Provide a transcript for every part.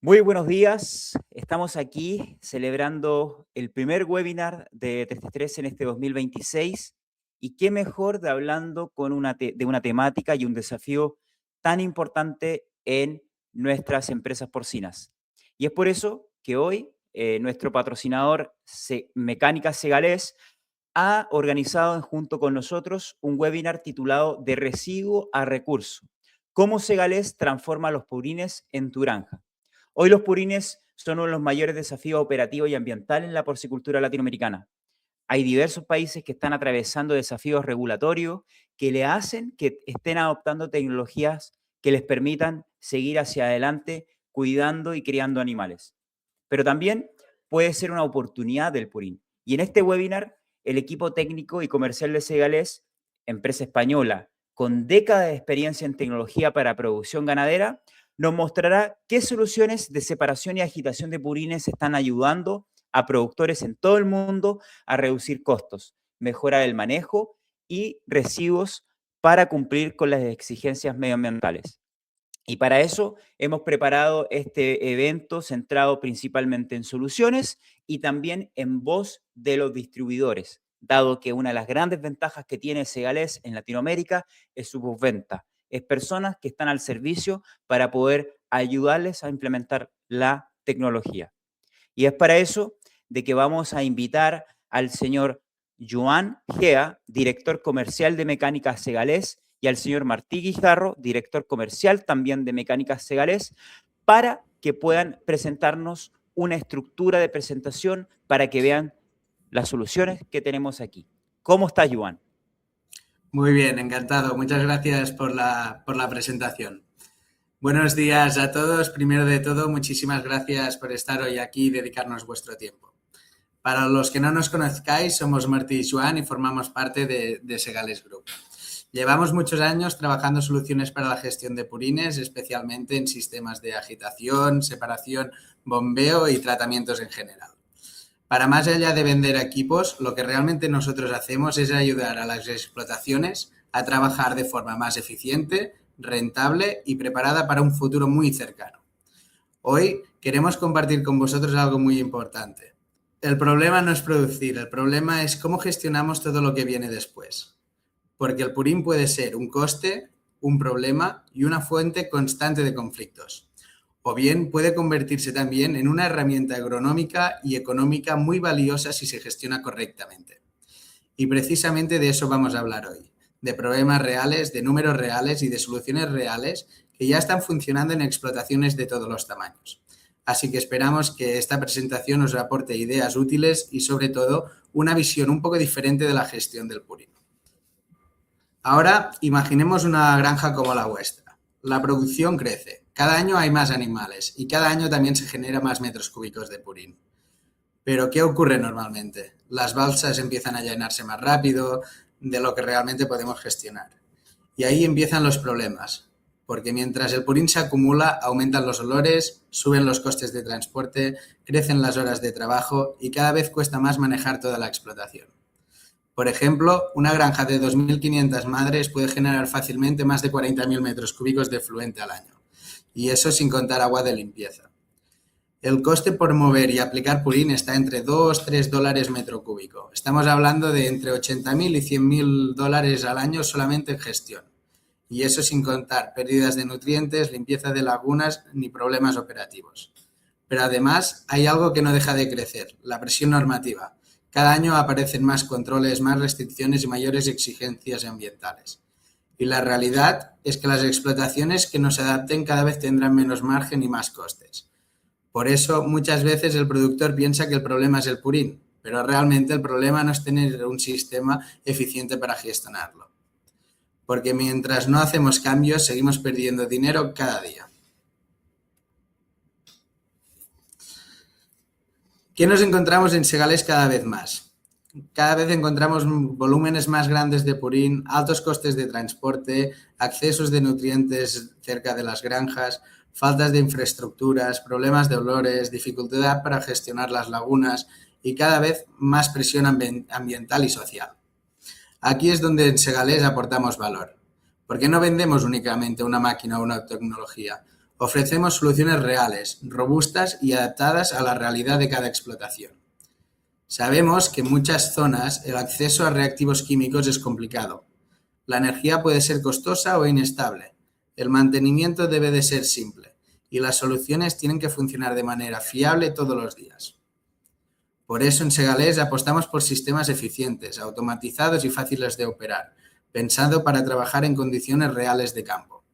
Muy buenos días. Estamos aquí celebrando el primer webinar de 3 en este 2026 y qué mejor de hablando con de una temática y un desafío tan importante en nuestras empresas porcinas. Y es por eso que hoy nuestro patrocinador Mecánica Segalés ha organizado junto con nosotros un webinar titulado De residuo a recurso. ¿Cómo Segalés transforma los purines en tu granja? Hoy los purines son uno de los mayores desafíos operativos y ambientales en la porcicultura latinoamericana. Hay diversos países que están atravesando desafíos regulatorios que le hacen que estén adoptando tecnologías que les permitan seguir hacia adelante cuidando y criando animales. Pero también puede ser una oportunidad del purín. Y en este webinar, el equipo técnico y comercial de Segalés, empresa española con décadas de experiencia en tecnología para producción ganadera, nos mostrará qué soluciones de separación y agitación de purines están ayudando a productores en todo el mundo a reducir costos, mejorar el manejo y residuos para cumplir con las exigencias medioambientales. Y para eso hemos preparado este evento centrado principalmente en soluciones y también en voz de los distribuidores, dado que una de las grandes ventajas que tiene Segalés en Latinoamérica es su postventa. Es personas que están al servicio para poder ayudarles a implementar la tecnología. Y es para eso de que vamos a invitar al señor Joan Gea, director comercial de Mecánicas Segalés, y al señor Martí Guijarro, director comercial también de Mecánicas Segalés, para que puedan presentarnos una estructura de presentación para que vean las soluciones que tenemos aquí. ¿Cómo está, Joan? Muy bien, encantado. Muchas gracias por la presentación. Buenos días a todos. Primero de todo, muchísimas gracias por estar hoy aquí y dedicarnos vuestro tiempo. Para los que no nos conozcáis, somos Martí y Joan y formamos parte de Segalés Group. Llevamos muchos años trabajando soluciones para la gestión de purines, especialmente en sistemas de agitación, separación, bombeo y tratamientos en general. Para más allá de vender equipos, lo que realmente nosotros hacemos es ayudar a las explotaciones a trabajar de forma más eficiente, rentable y preparada para un futuro muy cercano. Hoy queremos compartir con vosotros algo muy importante. El problema no es producir, el problema es cómo gestionamos todo lo que viene después. Porque el purín puede ser un coste, un problema y una fuente constante de conflictos. O bien puede convertirse también en una herramienta agronómica y económica muy valiosa si se gestiona correctamente. Y precisamente de eso vamos a hablar hoy, de problemas reales, de números reales y de soluciones reales que ya están funcionando en explotaciones de todos los tamaños. Así que esperamos que esta presentación os aporte ideas útiles y sobre todo una visión un poco diferente de la gestión del purín. Ahora imaginemos una granja como la vuestra. La producción crece. Cada año hay más animales y cada año también se genera más metros cúbicos de purín. Pero ¿qué ocurre normalmente? Las balsas empiezan a llenarse más rápido de lo que realmente podemos gestionar. Y ahí empiezan los problemas, porque mientras el purín se acumula, aumentan los olores, suben los costes de transporte, crecen las horas de trabajo y cada vez cuesta más manejar toda la explotación. Por ejemplo, una granja de 2.500 madres puede generar fácilmente más de 40.000 metros cúbicos de efluente al año. Y eso sin contar agua de limpieza. El coste por mover y aplicar purín está entre $2-3 metro cúbico. Estamos hablando de entre 80.000 y 100.000 dólares al año solamente en gestión. Y eso sin contar pérdidas de nutrientes, limpieza de lagunas ni problemas operativos. Pero además hay algo que no deja de crecer, la presión normativa. Cada año aparecen más controles, más restricciones y mayores exigencias ambientales. Y la realidad es que las explotaciones que no se adapten cada vez tendrán menos margen y más costes. Por eso, muchas veces el productor piensa que el problema es el purín, pero realmente el problema no es tener un sistema eficiente para gestionarlo. Porque mientras no hacemos cambios, seguimos perdiendo dinero cada día. ¿Qué nos encontramos en Segalés cada vez más? Cada vez encontramos volúmenes más grandes de purín, altos costes de transporte, accesos de nutrientes cerca de las granjas, faltas de infraestructuras, problemas de olores, dificultad para gestionar las lagunas y cada vez más presión ambiental y social. Aquí es donde en Segalés aportamos valor, porque no vendemos únicamente una máquina o una tecnología. Ofrecemos soluciones reales, robustas y adaptadas a la realidad de cada explotación. Sabemos que en muchas zonas el acceso a reactivos químicos es complicado. La energía puede ser costosa o inestable. El mantenimiento debe de ser simple y las soluciones tienen que funcionar de manera fiable todos los días. Por eso en Segalés apostamos por sistemas eficientes, automatizados y fáciles de operar, pensado para trabajar en condiciones reales de campo.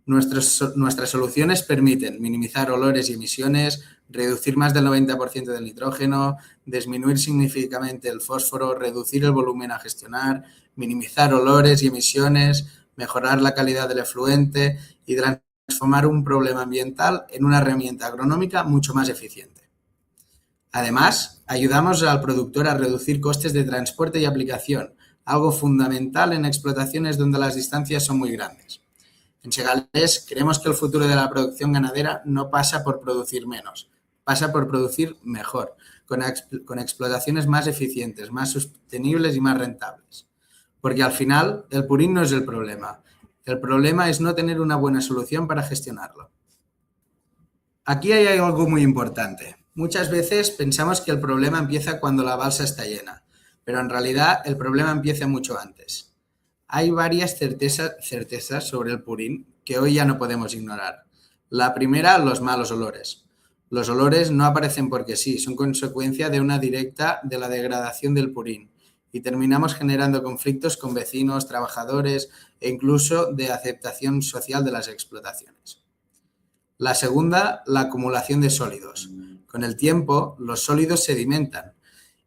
Nuestras soluciones permiten minimizar olores y emisiones, reducir más del 90% del nitrógeno, disminuir significativamente el fósforo, reducir el volumen a gestionar, minimizar olores y emisiones, mejorar la calidad del efluente y transformar un problema ambiental en una herramienta agronómica mucho más eficiente. Además, ayudamos al productor a reducir costes de transporte y aplicación, algo fundamental en explotaciones donde las distancias son muy grandes. En Segalés creemos que el futuro de la producción ganadera no pasa por producir menos, pasa por producir mejor, con explotaciones más eficientes, más sostenibles y más rentables. Porque al final el purín no es el problema es no tener una buena solución para gestionarlo. Aquí hay algo muy importante. Muchas veces pensamos que el problema empieza cuando la balsa está llena, pero en realidad el problema empieza mucho antes. Hay varias certezas sobre el purín que hoy ya no podemos ignorar. La primera, los malos olores. Los olores no aparecen porque sí, son consecuencia de una directa de la degradación del purín y terminamos generando conflictos con vecinos, trabajadores e incluso de aceptación social de las explotaciones. La segunda, la acumulación de sólidos. Con el tiempo, los sólidos sedimentan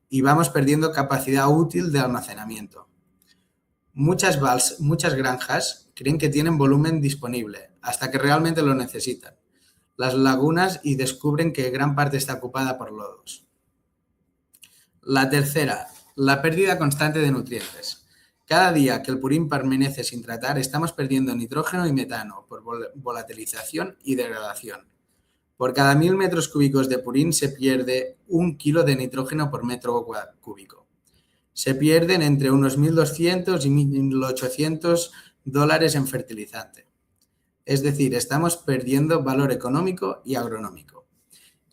y vamos perdiendo capacidad útil de almacenamiento. Muchas granjas creen que tienen volumen disponible hasta que realmente lo necesitan. Las lagunas y descubren que gran parte está ocupada por lodos. La tercera, la pérdida constante de nutrientes. Cada día que el purín permanece sin tratar, estamos perdiendo nitrógeno y metano por volatilización y degradación. Por cada 1000 metros cúbicos de purín se pierde 1 kilo de nitrógeno por metro cúbico. Se pierden entre unos 1.200 y 1.800 dólares en fertilizante. Es decir, estamos perdiendo valor económico y agronómico.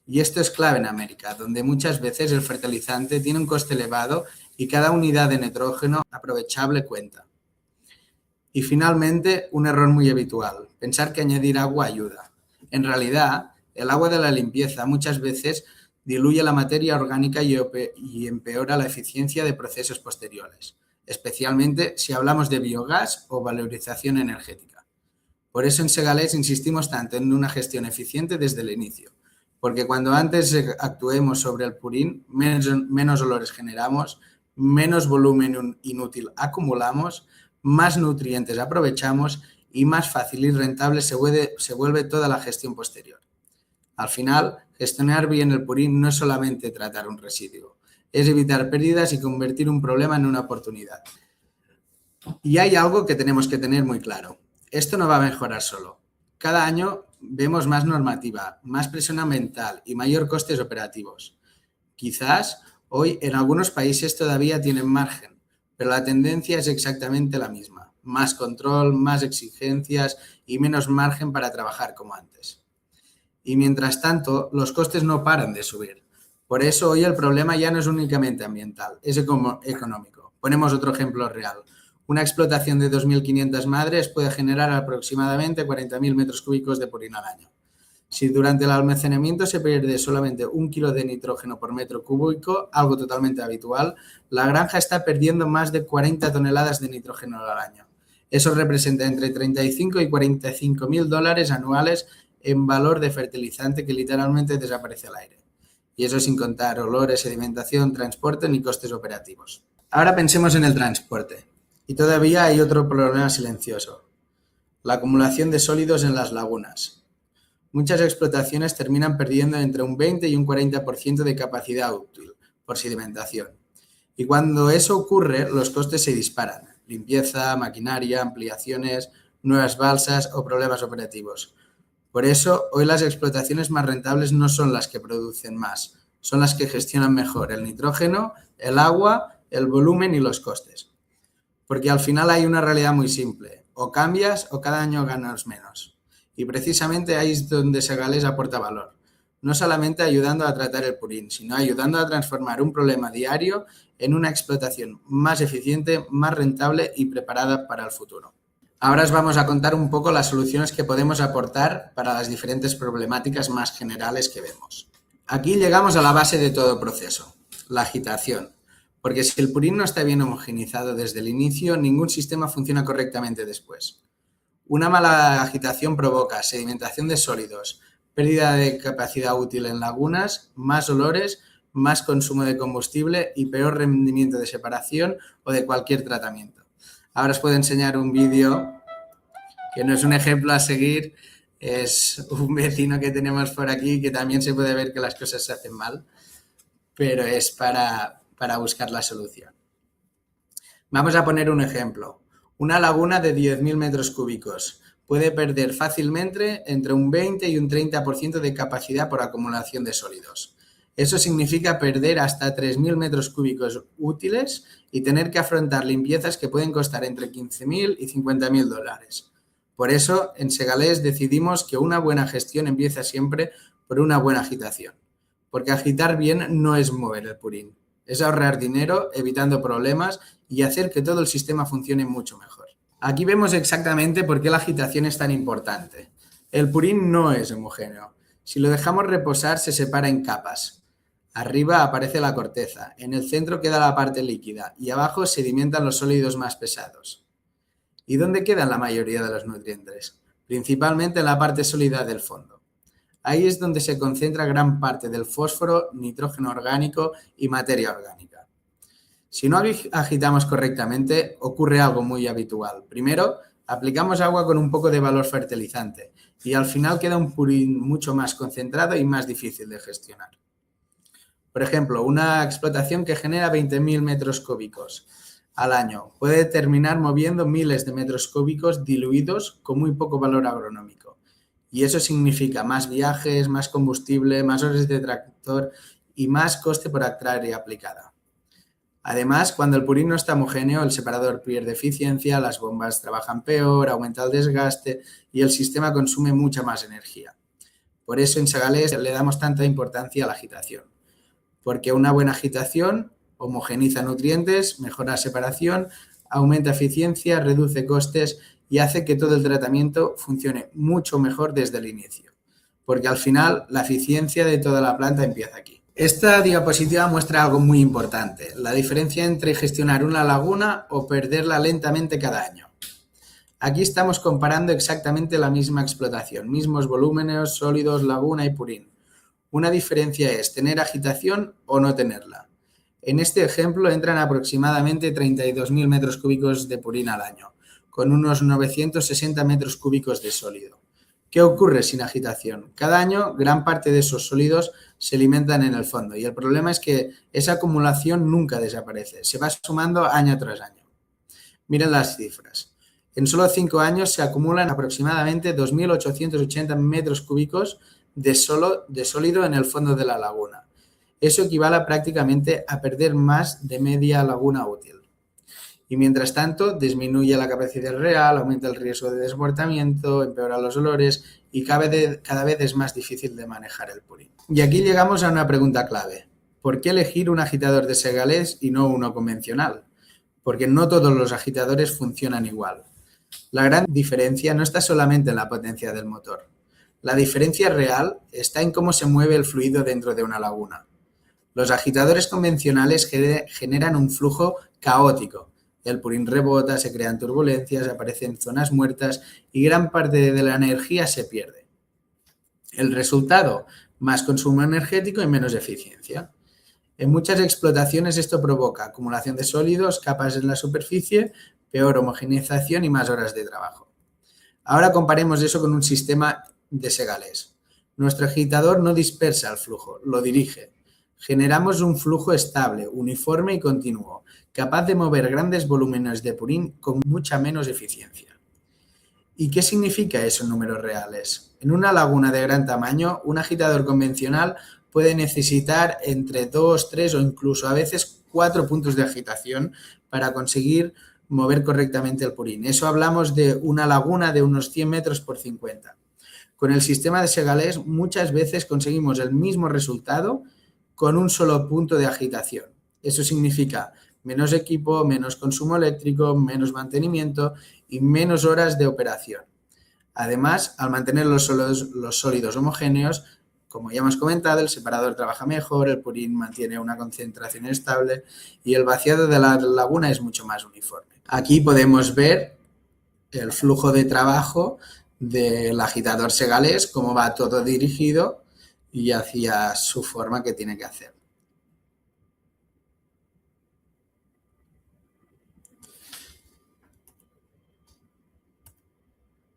Y esto es clave en América, donde muchas veces el fertilizante tiene un coste elevado y cada unidad de nitrógeno aprovechable cuenta. Y finalmente, un error muy habitual, pensar que añadir agua ayuda. En realidad, el agua de la limpieza muchas veces diluye la materia orgánica y empeora la eficiencia de procesos posteriores, especialmente si hablamos de biogás o valorización energética. Por eso en Segalés insistimos tanto en una gestión eficiente desde el inicio, porque cuando antes actuemos sobre el purín, menos olores generamos, menos volumen inútil acumulamos, más nutrientes aprovechamos y más fácil y rentable se vuelve toda la gestión posterior. Al final, gestionar bien el purín no es solamente tratar un residuo, es evitar pérdidas y convertir un problema en una oportunidad. Y hay algo que tenemos que tener muy claro. Esto no va a mejorar solo. Cada año vemos más normativa, más presión ambiental y mayor costes operativos. Quizás hoy en algunos países todavía tienen margen, pero la tendencia es exactamente la misma. Más control, más exigencias y menos margen para trabajar como antes. Y mientras tanto, los costes no paran de subir. Por eso hoy el problema ya no es únicamente ambiental, es económico. Ponemos otro ejemplo real. Una explotación de 2.500 madres puede generar aproximadamente 40.000 metros cúbicos de purín al año. Si durante el almacenamiento se pierde solamente 1 kilo de nitrógeno por metro cúbico, algo totalmente habitual, la granja está perdiendo más de 40 toneladas de nitrógeno al año. Eso representa entre 35 y 45.000 dólares anuales en valor de fertilizante que literalmente desaparece al aire. Y eso sin contar olores, sedimentación, transporte ni costes operativos. Ahora pensemos en el transporte. Y todavía hay otro problema silencioso, la acumulación de sólidos en las lagunas. Muchas explotaciones terminan perdiendo entre un 20 y un 40% de capacidad útil por sedimentación. Y cuando eso ocurre, los costes se disparan. Limpieza, maquinaria, ampliaciones, nuevas balsas o problemas operativos. Por eso, hoy las explotaciones más rentables no son las que producen más, son las que gestionan mejor el nitrógeno, el agua, el volumen y los costes. Porque al final hay una realidad muy simple, o cambias o cada año ganas menos. Y precisamente ahí es donde Segalés aporta valor, no solamente ayudando a tratar el purín, sino ayudando a transformar un problema diario en una explotación más eficiente, más rentable y preparada para el futuro. Ahora os vamos a contar un poco las soluciones que podemos aportar para las diferentes problemáticas más generales que vemos. Aquí llegamos a la base de todo proceso, la agitación, porque si el purín no está bien homogenizado desde el inicio, ningún sistema funciona correctamente después. Una mala agitación provoca sedimentación de sólidos, pérdida de capacidad útil en lagunas, más olores, más consumo de combustible y peor rendimiento de separación o de cualquier tratamiento. Ahora os puedo enseñar un vídeo que no es un ejemplo a seguir, es un vecino que tenemos por aquí que también se puede ver que las cosas se hacen mal, pero es para buscar la solución. Vamos a poner un ejemplo. Una laguna de 10.000 metros cúbicos puede perder fácilmente entre un 20 y un 30% de capacidad por acumulación de sólidos. Eso significa perder hasta 3.000 metros cúbicos útiles y tener que afrontar limpiezas que pueden costar entre 15.000 y 50.000 dólares. Por eso, en Segalés decidimos que una buena gestión empieza siempre por una buena agitación, porque agitar bien no es mover el purín, es ahorrar dinero, evitando problemas y hacer que todo el sistema funcione mucho mejor. Aquí vemos exactamente por qué la agitación es tan importante. El purín no es homogéneo. Si lo dejamos reposar, se separa en capas. Arriba aparece la corteza, en el centro queda la parte líquida y abajo sedimentan los sólidos más pesados. ¿Y dónde quedan la mayoría de los nutrientes? Principalmente en la parte sólida del fondo. Ahí es donde se concentra gran parte del fósforo, nitrógeno orgánico y materia orgánica. Si no agitamos correctamente, ocurre algo muy habitual. Primero, aplicamos agua con un poco de valor fertilizante y al final queda un purín mucho más concentrado y más difícil de gestionar. Por ejemplo, una explotación que genera 20.000 metros cúbicos al año puede terminar moviendo miles de metros cúbicos diluidos con muy poco valor agronómico. Y eso significa más viajes, más combustible, más horas de tractor y más coste por hectárea aplicada. Además, cuando el purín no está homogéneo, el separador pierde eficiencia, las bombas trabajan peor, aumenta el desgaste y el sistema consume mucha más energía. Por eso en Segalés le damos tanta importancia a la agitación, porque una buena agitación homogeniza nutrientes, mejora separación, aumenta eficiencia, reduce costes y hace que todo el tratamiento funcione mucho mejor desde el inicio, porque al final la eficiencia de toda la planta empieza aquí. Esta diapositiva muestra algo muy importante, la diferencia entre gestionar una laguna o perderla lentamente cada año. Aquí estamos comparando exactamente la misma explotación, mismos volúmenes, sólidos, laguna y purín. Una diferencia es tener agitación o no tenerla. En este ejemplo entran aproximadamente 32.000 metros cúbicos de purín al año, con unos 960 metros cúbicos de sólido. ¿Qué ocurre sin agitación? Cada año gran parte de esos sólidos se alimentan en el fondo y el problema es que esa acumulación nunca desaparece, se va sumando año tras año. Miren las cifras. En solo 5 años se acumulan aproximadamente 2.880 metros cúbicos de sólido en el fondo de la laguna. Eso equivale prácticamente a perder más de media laguna útil. Y mientras tanto, disminuye la capacidad real, aumenta el riesgo de desbordamiento, empeora los olores y cada vez es más difícil de manejar el purín. Y aquí llegamos a una pregunta clave. ¿Por qué elegir un agitador de Segalés y no uno convencional? Porque no todos los agitadores funcionan igual. La gran diferencia no está solamente en la potencia del motor. La diferencia real está en cómo se mueve el fluido dentro de una laguna. Los agitadores convencionales generan un flujo caótico. El purín rebota, se crean turbulencias, aparecen zonas muertas y gran parte de la energía se pierde. El resultado, más consumo energético y menos eficiencia. En muchas explotaciones esto provoca acumulación de sólidos, capas en la superficie, peor homogeneización y más horas de trabajo. Ahora comparemos eso con un sistema de Segalés. Nuestro agitador no dispersa el flujo, lo dirige. Generamos un flujo estable, uniforme y continuo, capaz de mover grandes volúmenes de purín con mucha menos eficiencia. ¿Y qué significa eso en números reales? En una laguna de gran tamaño, un agitador convencional puede necesitar entre 2, 3 o incluso a veces 4 puntos de agitación para conseguir mover correctamente el purín. Eso hablamos de una laguna de unos 100 metros por 50. con el sistema de Segales muchas veces conseguimos el mismo resultado con un solo punto de agitación. Eso significa menos equipo, menos consumo eléctrico, menos mantenimiento y menos horas de operación. Además, al mantener los sólidos homogéneos, como ya hemos comentado, el separador trabaja mejor, el purín mantiene una concentración estable y el vaciado de la laguna es mucho más uniforme. Aquí podemos ver el flujo de trabajo del agitador Segales, cómo va todo dirigido y hacia su forma que tiene que hacer.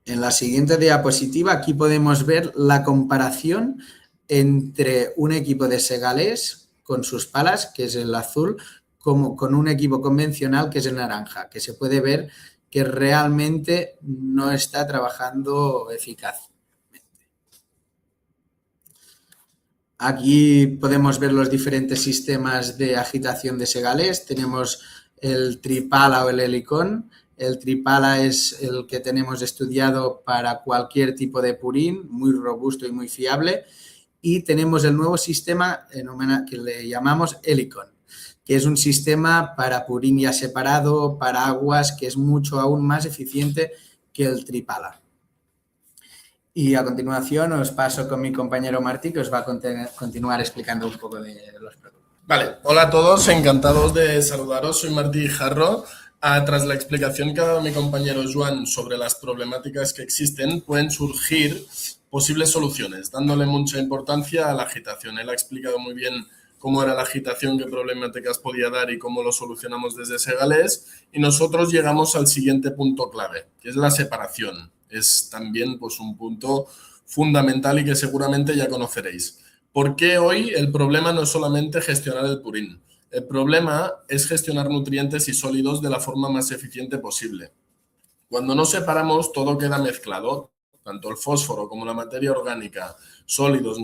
En la siguiente diapositiva aquí podemos ver la comparación entre un equipo de Segales con sus palas, que es el azul, como con un equipo convencional, que es el naranja, que se puede ver que realmente no está trabajando eficazmente. Aquí podemos ver los diferentes sistemas de agitación de Segales. Tenemos el tripala o el helicón. El tripala es el que tenemos estudiado para cualquier tipo de purín, muy robusto y muy fiable. Y tenemos el nuevo sistema que le llamamos helicón, que es un sistema para purín ya separado, para aguas, que es mucho aún más eficiente que el tripala. Y a continuación os paso con mi compañero Martí, que os va a continuar explicando un poco de los productos. Vale, hola a todos, encantados de saludaros. Soy Martí Jarro. Tras la explicación que ha dado mi compañero Joan sobre las problemáticas que existen, pueden surgir posibles soluciones, dándole mucha importancia a la agitación. Él ha explicado muy bien cómo era la agitación, qué problemáticas podía dar y cómo lo solucionamos desde Segales. Y nosotros llegamos al siguiente punto clave, que es la separación. Es también pues, un punto fundamental y que seguramente ya conoceréis. ¿Por qué hoy el problema no es solamente gestionar el purín? El problema es gestionar nutrientes y sólidos de la forma más eficiente posible. Cuando no separamos, todo queda mezclado, tanto el fósforo como la materia orgánica, sólidos,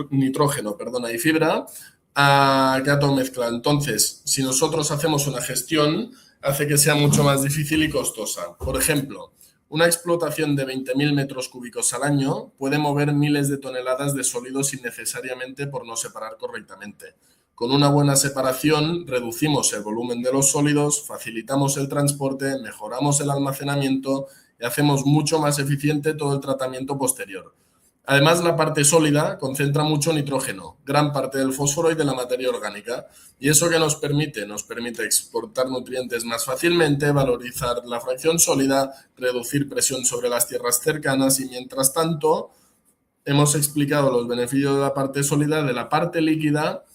nitrógeno y fibra, queda todo mezclado. Entonces, si nosotros hacemos una gestión, hace que sea mucho más difícil y costosa. Por ejemplo, una explotación de 20.000 metros cúbicos al año puede mover miles de toneladas de sólidos innecesariamente por no separar correctamente. Con una buena separación reducimos el volumen de los sólidos, facilitamos el transporte, mejoramos el almacenamiento y hacemos mucho más eficiente todo el tratamiento posterior. Además, la parte sólida concentra mucho nitrógeno, gran parte del fósforo y de la materia orgánica. ¿Y eso qué nos permite? Nos permite exportar nutrientes más fácilmente, valorizar la fracción sólida, reducir presión sobre las tierras cercanas y, mientras tanto, hemos explicado los beneficios de la parte sólida. De la parte líquida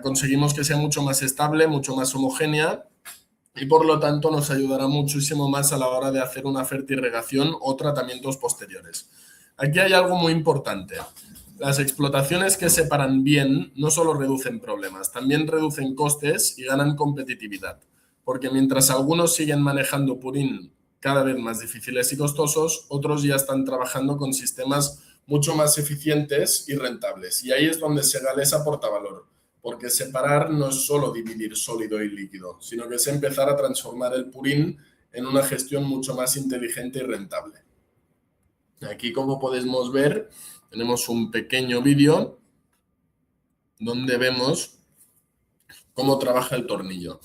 conseguimos que sea mucho más estable, mucho más homogénea y por lo tanto nos ayudará muchísimo más a la hora de hacer una fertirrigación o tratamientos posteriores. Aquí hay algo muy importante. Las explotaciones que separan bien no solo reducen problemas, también reducen costes y ganan competitividad, porque mientras algunos siguen manejando purín cada vez más difíciles y costosos, otros ya están trabajando con sistemas mucho más eficientes y rentables. Y ahí es donde Segales aporta valor, porque separar no es solo dividir sólido y líquido, sino que es empezar a transformar el purín en una gestión mucho más inteligente y rentable. Aquí, como podemos ver, tenemos un pequeño vídeo donde vemos cómo trabaja el tornillo.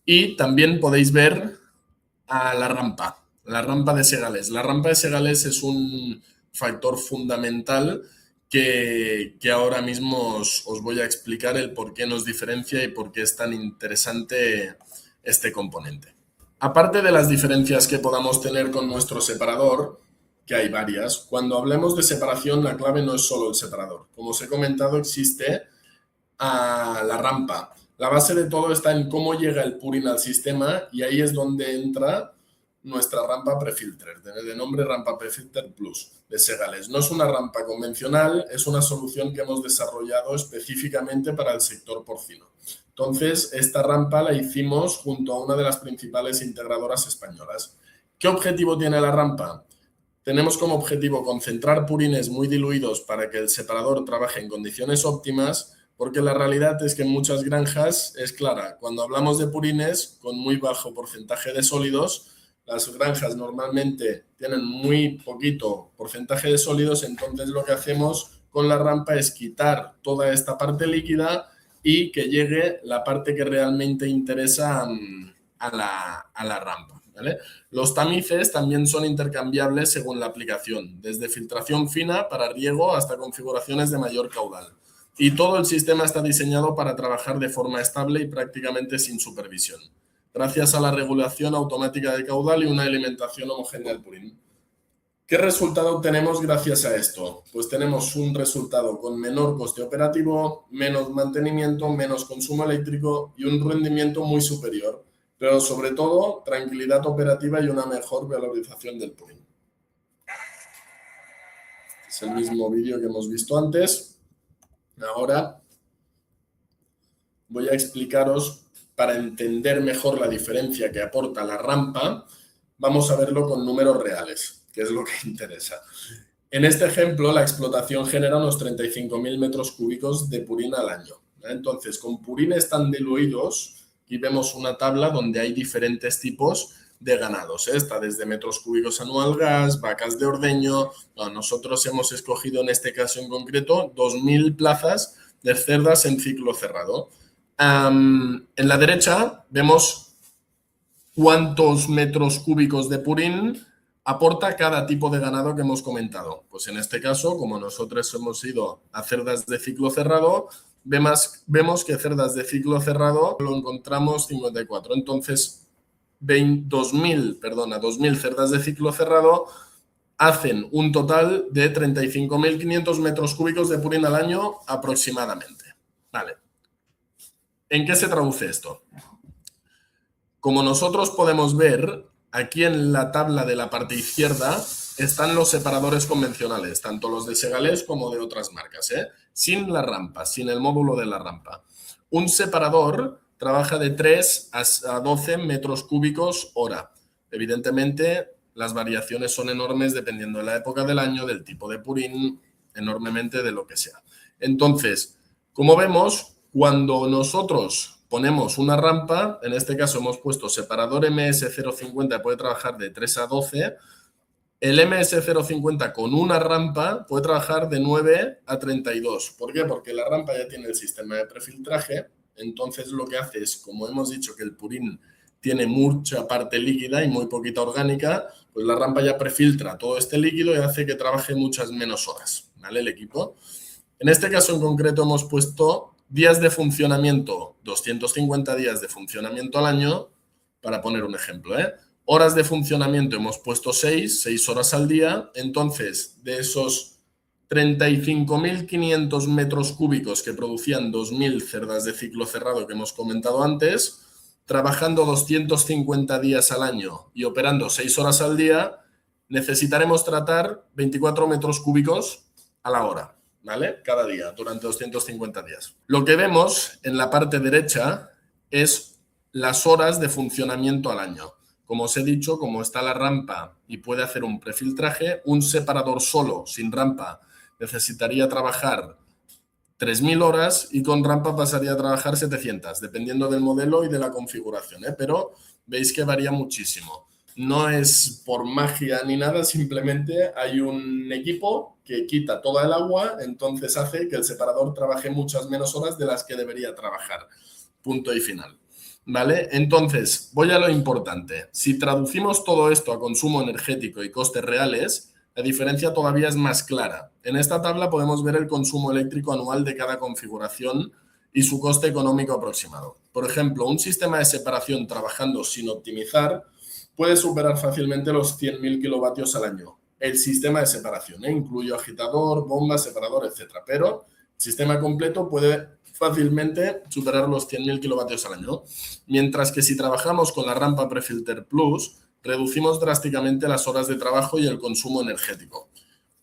Y también podéis ver la rampa de Segales. La rampa de Segales es un factor fundamental que ahora mismo os voy a explicar el por qué nos diferencia y por qué es tan interesante este componente. Aparte de las diferencias que podamos tener con nuestro separador, que hay varias, cuando hablemos de separación la clave no es solo el separador. Como os he comentado, existe la rampa. La base de todo está en cómo llega el purín al sistema y ahí es donde entra nuestra rampa Prefilter, de nombre Rampa Prefilter Plus de Segales. No es una rampa convencional, es una solución que hemos desarrollado específicamente para el sector porcino. Entonces, esta rampa la hicimos junto a una de las principales integradoras españolas. ¿Qué objetivo tiene la rampa? Tenemos como objetivo concentrar purines muy diluidos para que el separador trabaje en condiciones óptimas, porque la realidad es que en muchas granjas es clara. Cuando hablamos de purines con muy bajo porcentaje de sólidos, las granjas normalmente tienen muy poquito porcentaje de sólidos, entonces lo que hacemos con la rampa es quitar toda esta parte líquida y que llegue la parte que realmente interesa a la rampa, ¿vale? Los tamices también son intercambiables según la aplicación, desde filtración fina para riego hasta configuraciones de mayor caudal. Y todo el sistema está diseñado para trabajar de forma estable y prácticamente sin supervisión, gracias a la regulación automática de caudal y una alimentación homogénea del purín. ¿Qué resultado obtenemos gracias a esto? Pues tenemos un resultado con menor coste operativo, menos mantenimiento, menos consumo eléctrico y un rendimiento muy superior, pero sobre todo tranquilidad operativa y una mejor valorización del purín. Es el mismo vídeo que hemos visto antes. Ahora voy a explicaros, para entender mejor la diferencia que aporta la rampa, vamos a verlo con números reales, que es lo que interesa. En este ejemplo, la explotación genera unos 35.000 metros cúbicos de purín al año. Entonces, con purines tan diluidos, aquí vemos una tabla donde hay diferentes tipos de ganados. Está desde metros cúbicos anual gas, vacas de ordeño. Nosotros hemos escogido en este caso en concreto 2.000 plazas de cerdas en ciclo cerrado. En la derecha vemos cuántos metros cúbicos de purín aporta cada tipo de ganado que hemos comentado. Pues en este caso, como nosotros hemos ido a cerdas de ciclo cerrado, vemos que cerdas de ciclo cerrado lo encontramos 54. Entonces, 2.000 cerdas de ciclo cerrado hacen un total de 35.500 metros cúbicos de purín al año aproximadamente. Vale. ¿En qué se traduce esto? Como nosotros podemos ver, aquí en la tabla de la parte izquierda están los separadores convencionales, tanto los de Segalés como de otras marcas, sin la rampa, sin el módulo de la rampa. Un separador trabaja de 3 a 12 metros cúbicos hora. Evidentemente, las variaciones son enormes dependiendo de la época del año, del tipo de purín, enormemente de lo que sea. Entonces, como vemos, cuando nosotros ponemos una rampa, en este caso hemos puesto separador MS050, puede trabajar de 3 a 12. El MS050 con una rampa puede trabajar de 9 a 32. ¿Por qué? Porque la rampa ya tiene el sistema de prefiltraje. Entonces lo que hace es, como hemos dicho que el purín tiene mucha parte líquida y muy poquita orgánica, pues la rampa ya prefiltra todo este líquido y hace que trabaje muchas menos horas, ¿vale? El equipo. En este caso en concreto hemos puesto días de funcionamiento, 250 días de funcionamiento al año, para poner un ejemplo, Horas de funcionamiento hemos puesto 6 horas al día. Entonces, de esos 35.500 metros cúbicos que producían 2.000 cerdas de ciclo cerrado que hemos comentado antes, trabajando 250 días al año y operando 6 horas al día, necesitaremos tratar 24 metros cúbicos a la hora, ¿vale? Cada día, durante 250 días. Lo que vemos en la parte derecha es las horas de funcionamiento al año. Como os he dicho, como está la rampa y puede hacer un prefiltraje, un separador solo, sin rampa, necesitaría trabajar 3.000 horas y con rampa pasaría a trabajar 700, dependiendo del modelo y de la configuración, Pero veis que varía muchísimo. No es por magia ni nada, simplemente hay un equipo que quita toda el agua, entonces hace que el separador trabaje muchas menos horas de las que debería trabajar. Punto y final. ¿Vale? Entonces, voy a lo importante. Si traducimos todo esto a consumo energético y costes reales, la diferencia todavía es más clara. En esta tabla podemos ver el consumo eléctrico anual de cada configuración y su coste económico aproximado. Por ejemplo, un sistema de separación trabajando sin optimizar puede superar fácilmente los 100.000 kilovatios al año. El sistema de separación, incluye agitador, bomba, separador, etc. Pero el sistema completo puede fácilmente superar los 100.000 kilovatios al año. Mientras que si trabajamos con la rampa Prefilter Plus, reducimos drásticamente las horas de trabajo y el consumo energético.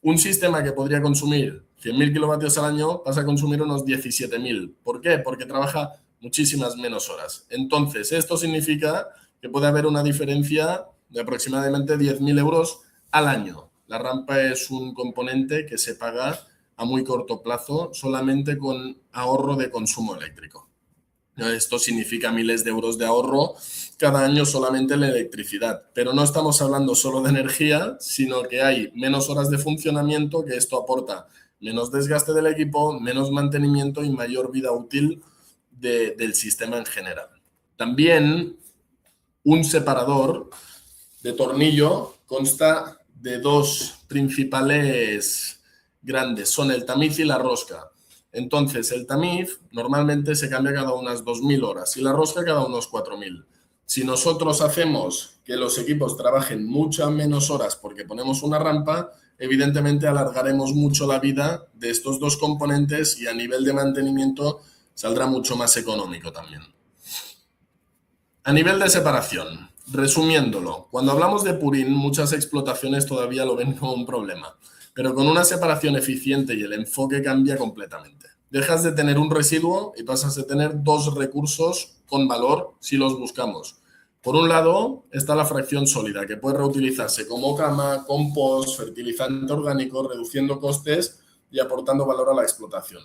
Un sistema que podría consumir 100.000 kilovatios al año pasa a consumir unos 17.000. ¿Por qué? Porque trabaja muchísimas menos horas. Entonces, esto significa que puede haber una diferencia de aproximadamente 10.000 euros al año. La rampa es un componente que se paga a muy corto plazo solamente con ahorro de consumo eléctrico. Esto significa miles de euros de ahorro cada año solamente en la electricidad. Pero no estamos hablando solo de energía, sino que hay menos horas de funcionamiento, que esto aporta menos desgaste del equipo, menos mantenimiento y mayor vida útil del sistema en general. También un separador de tornillo consta de dos principales grandes, son el tamiz y la rosca. Entonces, el tamiz normalmente se cambia cada unas 2.000 horas y la rosca cada unos 4.000. Si nosotros hacemos que los equipos trabajen muchas menos horas porque ponemos una rampa, evidentemente alargaremos mucho la vida de estos dos componentes y a nivel de mantenimiento saldrá mucho más económico también. A nivel de separación, resumiéndolo, cuando hablamos de purín, muchas explotaciones todavía lo ven como un problema, pero con una separación eficiente y el enfoque cambia completamente. Dejas de tener un residuo y pasas a tener dos recursos con valor si los buscamos. Por un lado está la fracción sólida, que puede reutilizarse como cama, compost, fertilizante orgánico, reduciendo costes y aportando valor a la explotación.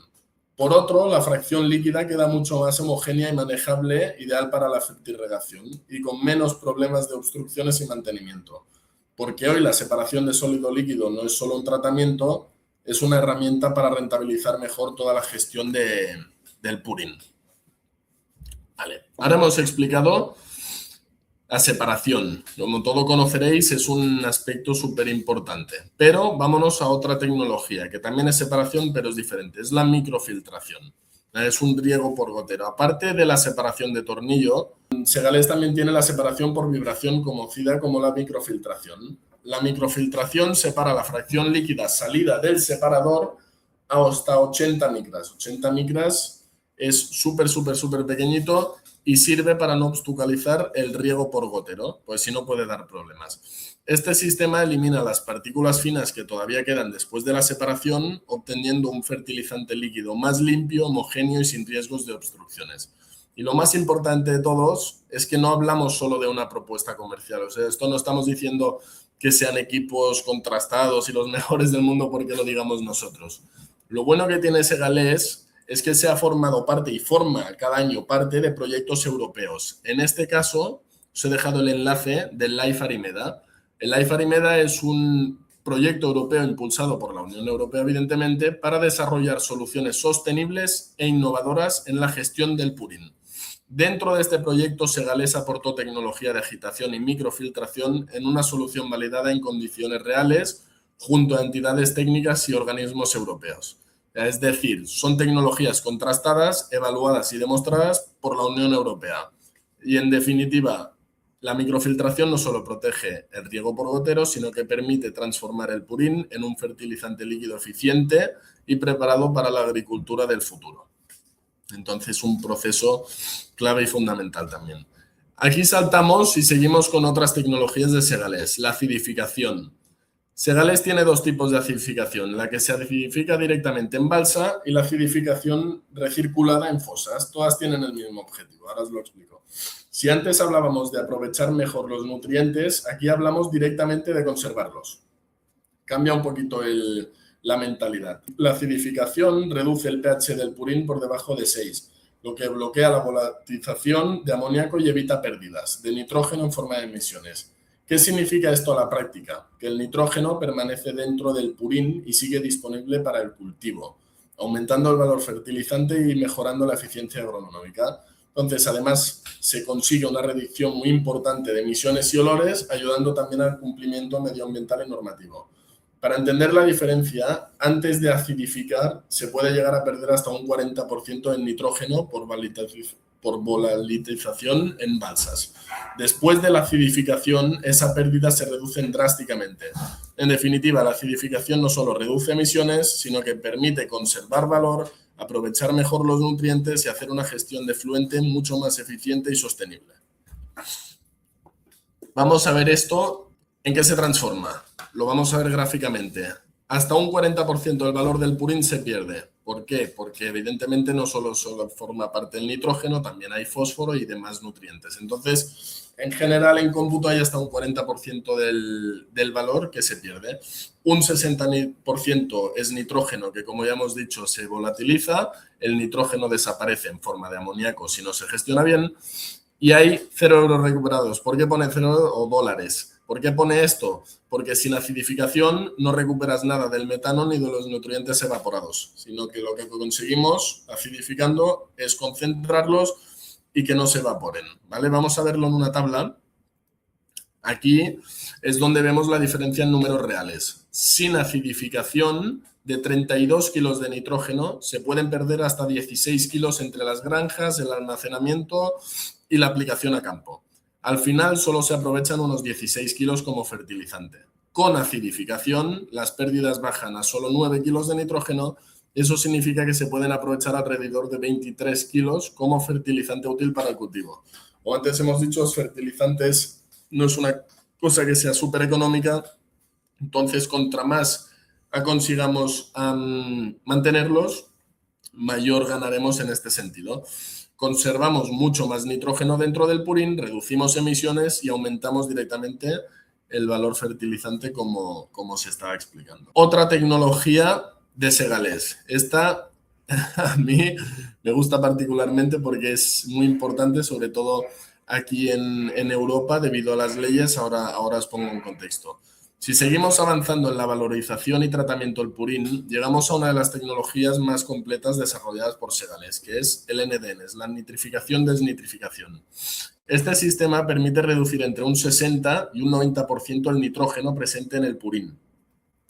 Por otro, la fracción líquida queda mucho más homogénea y manejable, ideal para la fertirregación y con menos problemas de obstrucciones y mantenimiento. Porque hoy la separación de sólido-líquido no es solo un tratamiento, es una herramienta para rentabilizar mejor toda la gestión del purín. Vale, ahora hemos explicado la separación. Como todo conoceréis, es un aspecto súper importante. Pero vámonos a otra tecnología, que también es separación, pero es diferente. Es la microfiltración. Es un riego por gotero. Aparte de la separación de tornillo, Segales también tiene la separación por vibración, conocida como la microfiltración. La microfiltración separa la fracción líquida salida del separador hasta 80 micras. 80 micras es súper pequeñito y sirve para no obstaculizar el riego por gotero, pues si no puede dar problemas. Este sistema elimina las partículas finas que todavía quedan después de la separación, obteniendo un fertilizante líquido más limpio, homogéneo y sin riesgos de obstrucciones. Y lo más importante de todos es que no hablamos solo de una propuesta comercial. O sea, esto no estamos diciendo que sean equipos contrastados y los mejores del mundo porque lo digamos nosotros. Lo bueno que tiene Segales es que se ha formado parte y forma cada año parte de proyectos europeos. En este caso, os he dejado el enlace del LIFE Arimeda. El LIFE Arimeda es un proyecto europeo impulsado por la Unión Europea, evidentemente, para desarrollar soluciones sostenibles e innovadoras en la gestión del purín. Dentro de este proyecto, Segales aportó tecnología de agitación y microfiltración en una solución validada en condiciones reales junto a entidades técnicas y organismos europeos. Es decir, son tecnologías contrastadas, evaluadas y demostradas por la Unión Europea. Y en definitiva, la microfiltración no solo protege el riego por gotero, sino que permite transformar el purín en un fertilizante líquido eficiente y preparado para la agricultura del futuro. Entonces, un proceso clave y fundamental también. Aquí saltamos y seguimos con otras tecnologías de Segales. La acidificación. Segales tiene dos tipos de acidificación, la que se acidifica directamente en balsa y la acidificación recirculada en fosas. Todas tienen el mismo objetivo, ahora os lo explico. Si antes hablábamos de aprovechar mejor los nutrientes, aquí hablamos directamente de conservarlos. Cambia un poquito la mentalidad. La acidificación reduce el pH del purín por debajo de 6, lo que bloquea la volatilización de amoníaco y evita pérdidas de nitrógeno en forma de emisiones. ¿Qué significa esto a la práctica? Que el nitrógeno permanece dentro del purín y sigue disponible para el cultivo, aumentando el valor fertilizante y mejorando la eficiencia agronómica. Entonces, además, se consigue una reducción muy importante de emisiones y olores, ayudando también al cumplimiento medioambiental y normativo. Para entender la diferencia, antes de acidificar, se puede llegar a perder hasta un 40% en nitrógeno por volatilización en balsas. Después de la acidificación, esa pérdida se reduce drásticamente. En definitiva, la acidificación no solo reduce emisiones, sino que permite conservar valor, aprovechar mejor los nutrientes y hacer una gestión de fluente mucho más eficiente y sostenible. Vamos a ver esto, ¿en qué se transforma? Lo vamos a ver gráficamente. Hasta un 40% del valor del purín se pierde. ¿Por qué? Porque evidentemente no solo forma parte del nitrógeno, también hay fósforo y demás nutrientes. Entonces, en general en cómputo hay hasta un 40% del valor que se pierde. Un 60% es nitrógeno que, como ya hemos dicho, se volatiliza. El nitrógeno desaparece en forma de amoníaco si no se gestiona bien. Y hay 0 euros recuperados. ¿Por qué pone 0 o dólares? ¿Por qué pone esto? Porque sin acidificación no recuperas nada del metano ni de los nutrientes evaporados, sino que lo que conseguimos acidificando es concentrarlos y que no se evaporen, ¿vale? Vamos a verlo en una tabla. Aquí es donde vemos la diferencia en números reales. Sin acidificación, de 32 kilos de nitrógeno se pueden perder hasta 16 kilos entre las granjas, el almacenamiento y la aplicación a campo. Al final solo se aprovechan unos 16 kilos como fertilizante. Con acidificación, las pérdidas bajan a solo 9 kilos de nitrógeno. Eso significa que se pueden aprovechar alrededor de 23 kilos como fertilizante útil para el cultivo. Como antes hemos dicho, los fertilizantes no es una cosa que sea súper económica. Entonces, contra más consigamos mantenerlos, mayor ganaremos en este sentido. Conservamos mucho más nitrógeno dentro del purín, reducimos emisiones y aumentamos directamente el valor fertilizante como se estaba explicando. Otra tecnología de segalés. Esta a mí me gusta particularmente porque es muy importante, sobre todo aquí en Europa, debido a las leyes. Ahora os pongo en contexto. Si seguimos avanzando en la valorización y tratamiento del purín, llegamos a una de las tecnologías más completas desarrolladas por segalés, que es el NDN, es la nitrificación-desnitrificación. Este sistema permite reducir entre un 60 y un 90% el nitrógeno presente en el purín.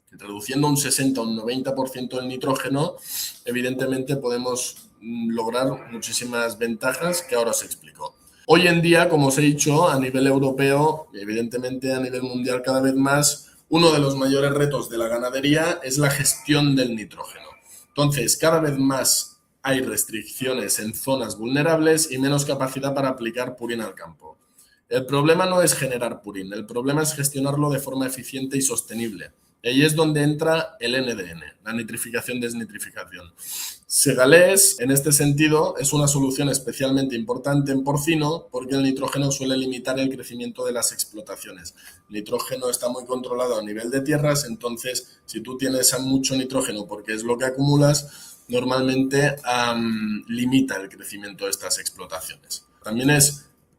Reduciendo un 60 o un 90% el nitrógeno, evidentemente podemos lograr muchísimas ventajas que ahora os explico. Hoy en día, como os he dicho, a nivel europeo, evidentemente a nivel mundial cada vez más, uno de los mayores retos de la ganadería es la gestión del nitrógeno. Entonces, cada vez más hay restricciones en zonas vulnerables y menos capacidad para aplicar purín al campo. El problema no es generar purín, el problema es gestionarlo de forma eficiente y sostenible. Y ahí es donde entra el NDN, la nitrificación-desnitrificación. Segalés, en este sentido, es una solución especialmente importante en porcino porque el nitrógeno suele limitar el crecimiento de las explotaciones. El nitrógeno está muy controlado a nivel de tierras, entonces si tú tienes mucho nitrógeno porque es lo que acumulas, normalmente limita el crecimiento de estas explotaciones. También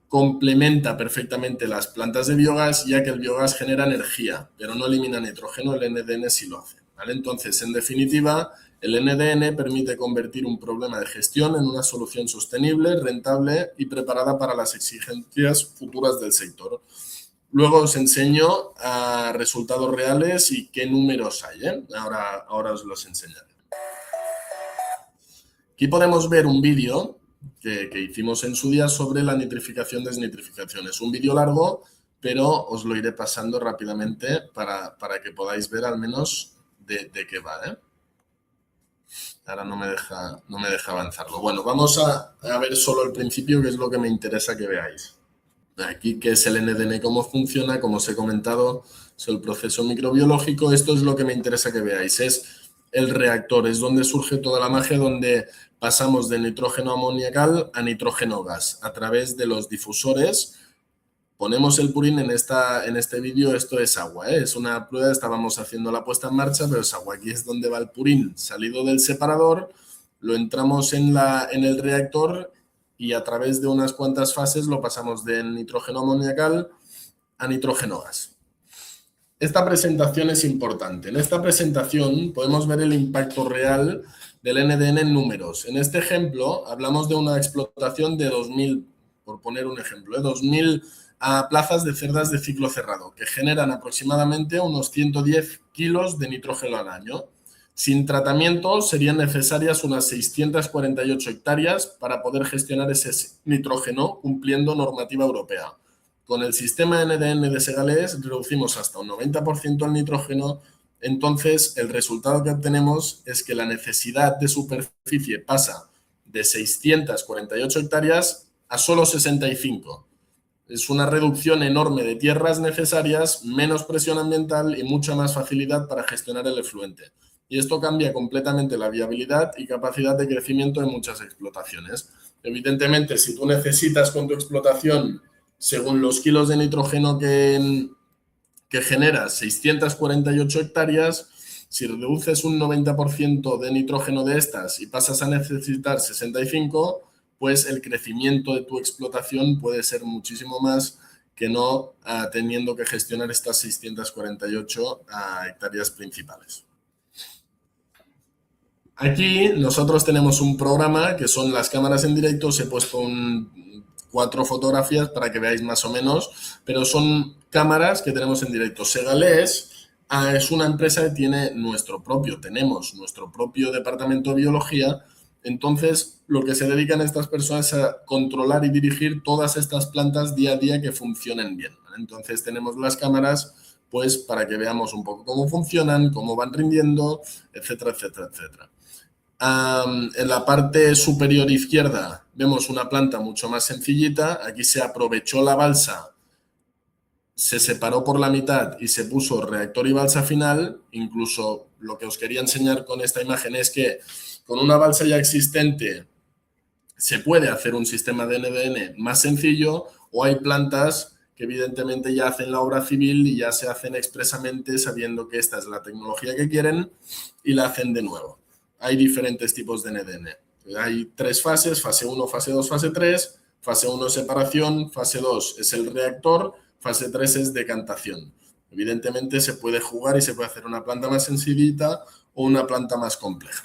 complementa perfectamente las plantas de biogás, ya que el biogás genera energía, pero no elimina nitrógeno, el NDN sí lo hace, ¿vale? Entonces, en definitiva, el NDN permite convertir un problema de gestión en una solución sostenible, rentable y preparada para las exigencias futuras del sector. Luego os enseño resultados reales y qué números hay, ¿eh? Ahora os los enseñaré. Aquí podemos ver un vídeo que hicimos en su día sobre la nitrificación-desnitrificación. Es un vídeo largo, pero os lo iré pasando rápidamente para que podáis ver al menos de qué va, ¿eh? Ahora no me deja avanzarlo. Bueno, vamos a ver solo el principio, que es lo que me interesa que veáis. Aquí, ¿qué es el NDN? ¿Cómo funciona? Como os he comentado, es el proceso microbiológico. Esto es lo que me interesa que veáis. Es el reactor, es donde surge toda la magia, donde pasamos de nitrógeno amoniacal a nitrógeno gas a través de los difusores. Ponemos el purín en este vídeo. Esto es agua, ¿eh? Es una prueba, estábamos haciendo la puesta en marcha, pero es agua. Aquí es donde va el purín salido del separador, lo entramos en el reactor y a través de unas cuantas fases lo pasamos de nitrógeno amoniacal a nitrógeno gas. Esta presentación es importante. En esta presentación podemos ver el impacto real del NDN en números. En este ejemplo hablamos de una explotación de 2.000, por poner un ejemplo, 2.000 plazas de cerdas de ciclo cerrado, que generan aproximadamente unos 110 kilos de nitrógeno al año. Sin tratamiento serían necesarias unas 648 hectáreas para poder gestionar ese nitrógeno cumpliendo normativa europea. Con el sistema NDN de segalés reducimos hasta un 90% el nitrógeno. Entonces, el resultado que obtenemos es que la necesidad de superficie pasa de 648 hectáreas a solo 65. Es una reducción enorme de tierras necesarias, menos presión ambiental y mucha más facilidad para gestionar el efluente. Y esto cambia completamente la viabilidad y capacidad de crecimiento de muchas explotaciones. Evidentemente, si tú necesitas con tu explotación, según los kilos de nitrógeno que generas, 648 hectáreas, si reduces un 90% de nitrógeno de estas y pasas a necesitar 65, pues el crecimiento de tu explotación puede ser muchísimo más que no teniendo que gestionar estas 648 hectáreas principales. Aquí nosotros tenemos un programa que son las cámaras en directo. Os he puesto 4 fotografías para que veáis más o menos, pero son cámaras que tenemos en directo. Segalés es una empresa que tenemos nuestro propio departamento de biología. Entonces, lo que se dedican estas personas es a controlar y dirigir todas estas plantas día a día que funcionen bien. Entonces, tenemos las cámaras pues para que veamos un poco cómo funcionan, cómo van rindiendo, etcétera, etcétera, etcétera. En la parte superior izquierda vemos una planta mucho más sencillita. Aquí se aprovechó la balsa, se separó por la mitad y se puso reactor y balsa final. Incluso lo que os quería enseñar con esta imagen es que con una balsa ya existente se puede hacer un sistema de NDN más sencillo, o hay plantas que evidentemente ya hacen la obra civil y ya se hacen expresamente sabiendo que esta es la tecnología que quieren y la hacen de nuevo. Hay diferentes tipos de NDN. Hay 3 fases, fase 1, fase 2, fase 3. Fase 1 es separación, fase 2 es el reactor, fase 3 es decantación. Evidentemente se puede jugar y se puede hacer una planta más sencillita o una planta más compleja.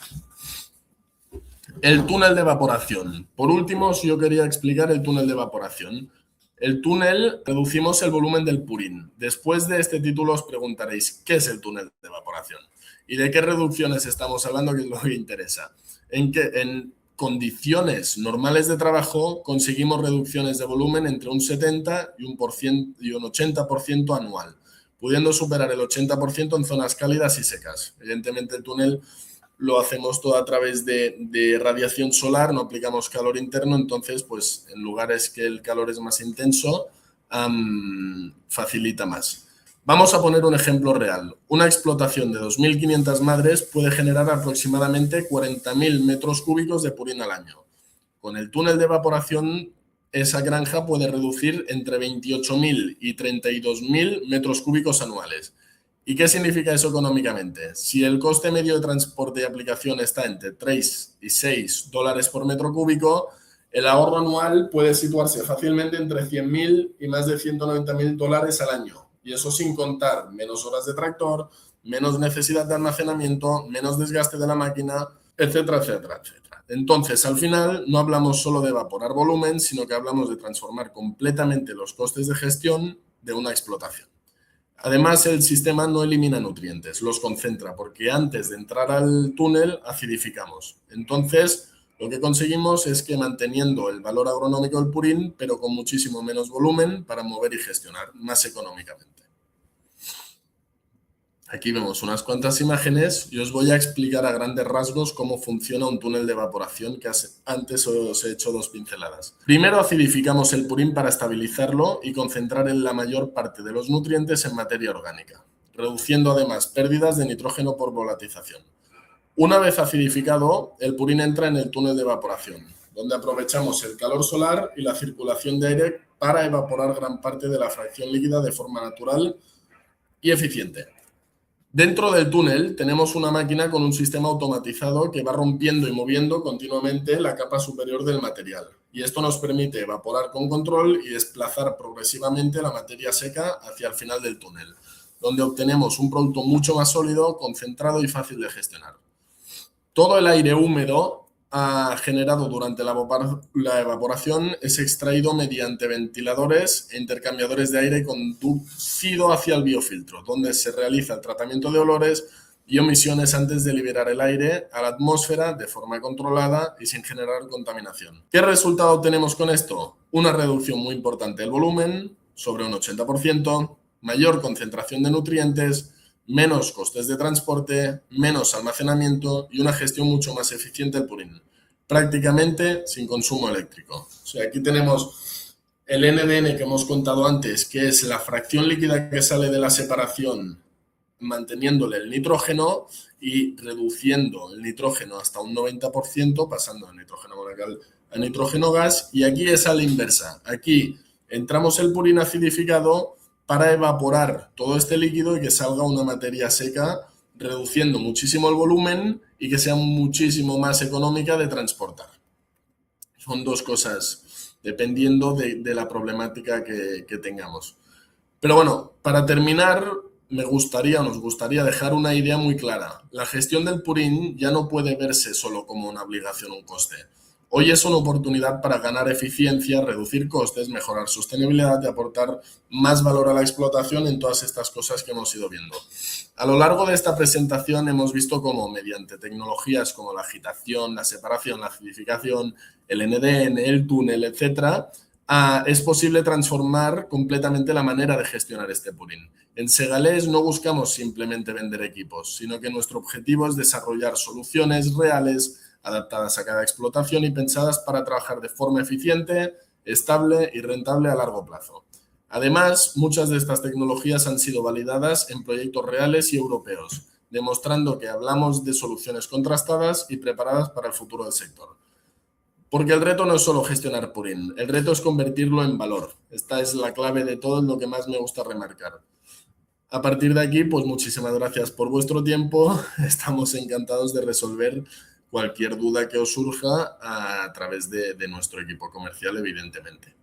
El túnel de evaporación. Por último, yo quería explicar el túnel de evaporación. El túnel, reducimos el volumen del purín. Después de este título os preguntaréis, ¿qué es el túnel de evaporación? ¿Y de qué reducciones estamos hablando, que es lo que interesa? En condiciones normales de trabajo conseguimos reducciones de volumen entre un 70 y un 80% anual, pudiendo superar el 80% en zonas cálidas y secas. Evidentemente el túnel lo hacemos todo a través de radiación solar, no aplicamos calor interno, entonces pues en lugares que el calor es más intenso facilita más. Vamos a poner un ejemplo real. Una explotación de 2.500 madres puede generar aproximadamente 40.000 metros cúbicos de purín al año. Con el túnel de evaporación, esa granja puede reducir entre 28.000 y 32.000 metros cúbicos anuales. ¿Y qué significa eso económicamente? Si el coste medio de transporte y aplicación está entre 3 y 6 dólares por metro cúbico, el ahorro anual puede situarse fácilmente entre 100.000 y más de 190.000 dólares al año. Y eso sin contar menos horas de tractor, menos necesidad de almacenamiento, menos desgaste de la máquina, etcétera, etcétera, etcétera. Entonces, al final, no hablamos solo de evaporar volumen, sino que hablamos de transformar completamente los costes de gestión de una explotación. Además, el sistema no elimina nutrientes, los concentra, porque antes de entrar al túnel acidificamos. Entonces, lo que conseguimos es que manteniendo el valor agronómico del purín, pero con muchísimo menos volumen para mover y gestionar más económicamente. Aquí vemos unas cuantas imágenes y os voy a explicar a grandes rasgos cómo funciona un túnel de evaporación, que antes os he hecho 2 pinceladas. Primero acidificamos el purín para estabilizarlo y concentrar la mayor parte de los nutrientes en materia orgánica, reduciendo además pérdidas de nitrógeno por volatización. Una vez acidificado, el purín entra en el túnel de evaporación, donde aprovechamos el calor solar y la circulación de aire para evaporar gran parte de la fracción líquida de forma natural y eficiente. Dentro del túnel tenemos una máquina con un sistema automatizado que va rompiendo y moviendo continuamente la capa superior del material. Y esto nos permite evaporar con control y desplazar progresivamente la materia seca hacia el final del túnel, donde obtenemos un producto mucho más sólido, concentrado y fácil de gestionar. Todo el aire húmedo generado durante la evaporación es extraído mediante ventiladores e intercambiadores de aire y conducido hacia el biofiltro, donde se realiza el tratamiento de olores y omisiones antes de liberar el aire a la atmósfera de forma controlada y sin generar contaminación. ¿Qué resultado obtenemos con esto? Una reducción muy importante del volumen, sobre un 80%, mayor concentración de nutrientes, menos costes de transporte, menos almacenamiento y una gestión mucho más eficiente del purín, prácticamente sin consumo eléctrico. O sea, aquí tenemos el NDN que hemos contado antes, que es la fracción líquida que sale de la separación manteniéndole el nitrógeno y reduciendo el nitrógeno hasta un 90%, pasando del nitrógeno molecular al nitrógeno gas. Y aquí es a la inversa. Aquí entramos el purín acidificado para evaporar todo este líquido y que salga una materia seca, reduciendo muchísimo el volumen y que sea muchísimo más económica de transportar. Son dos cosas, dependiendo de la problemática que tengamos. Pero bueno, para terminar, nos gustaría dejar una idea muy clara. La gestión del purín ya no puede verse solo como una obligación o un coste. Hoy es una oportunidad para ganar eficiencia, reducir costes, mejorar sostenibilidad y aportar más valor a la explotación en todas estas cosas que hemos ido viendo. A lo largo de esta presentación hemos visto cómo mediante tecnologías como la agitación, la separación, la acidificación, el NDN, el túnel, etcétera, es posible transformar completamente la manera de gestionar este purín. En Segalés no buscamos simplemente vender equipos, sino que nuestro objetivo es desarrollar soluciones reales adaptadas a cada explotación y pensadas para trabajar de forma eficiente, estable y rentable a largo plazo. Además, muchas de estas tecnologías han sido validadas en proyectos reales y europeos, demostrando que hablamos de soluciones contrastadas y preparadas para el futuro del sector. Porque el reto no es solo gestionar purín, el reto es convertirlo en valor. Esta es la clave de todo, es lo que más me gusta remarcar. A partir de aquí, pues muchísimas gracias por vuestro tiempo. Estamos encantados de resolver cualquier duda que os surja a través de nuestro equipo comercial, evidentemente.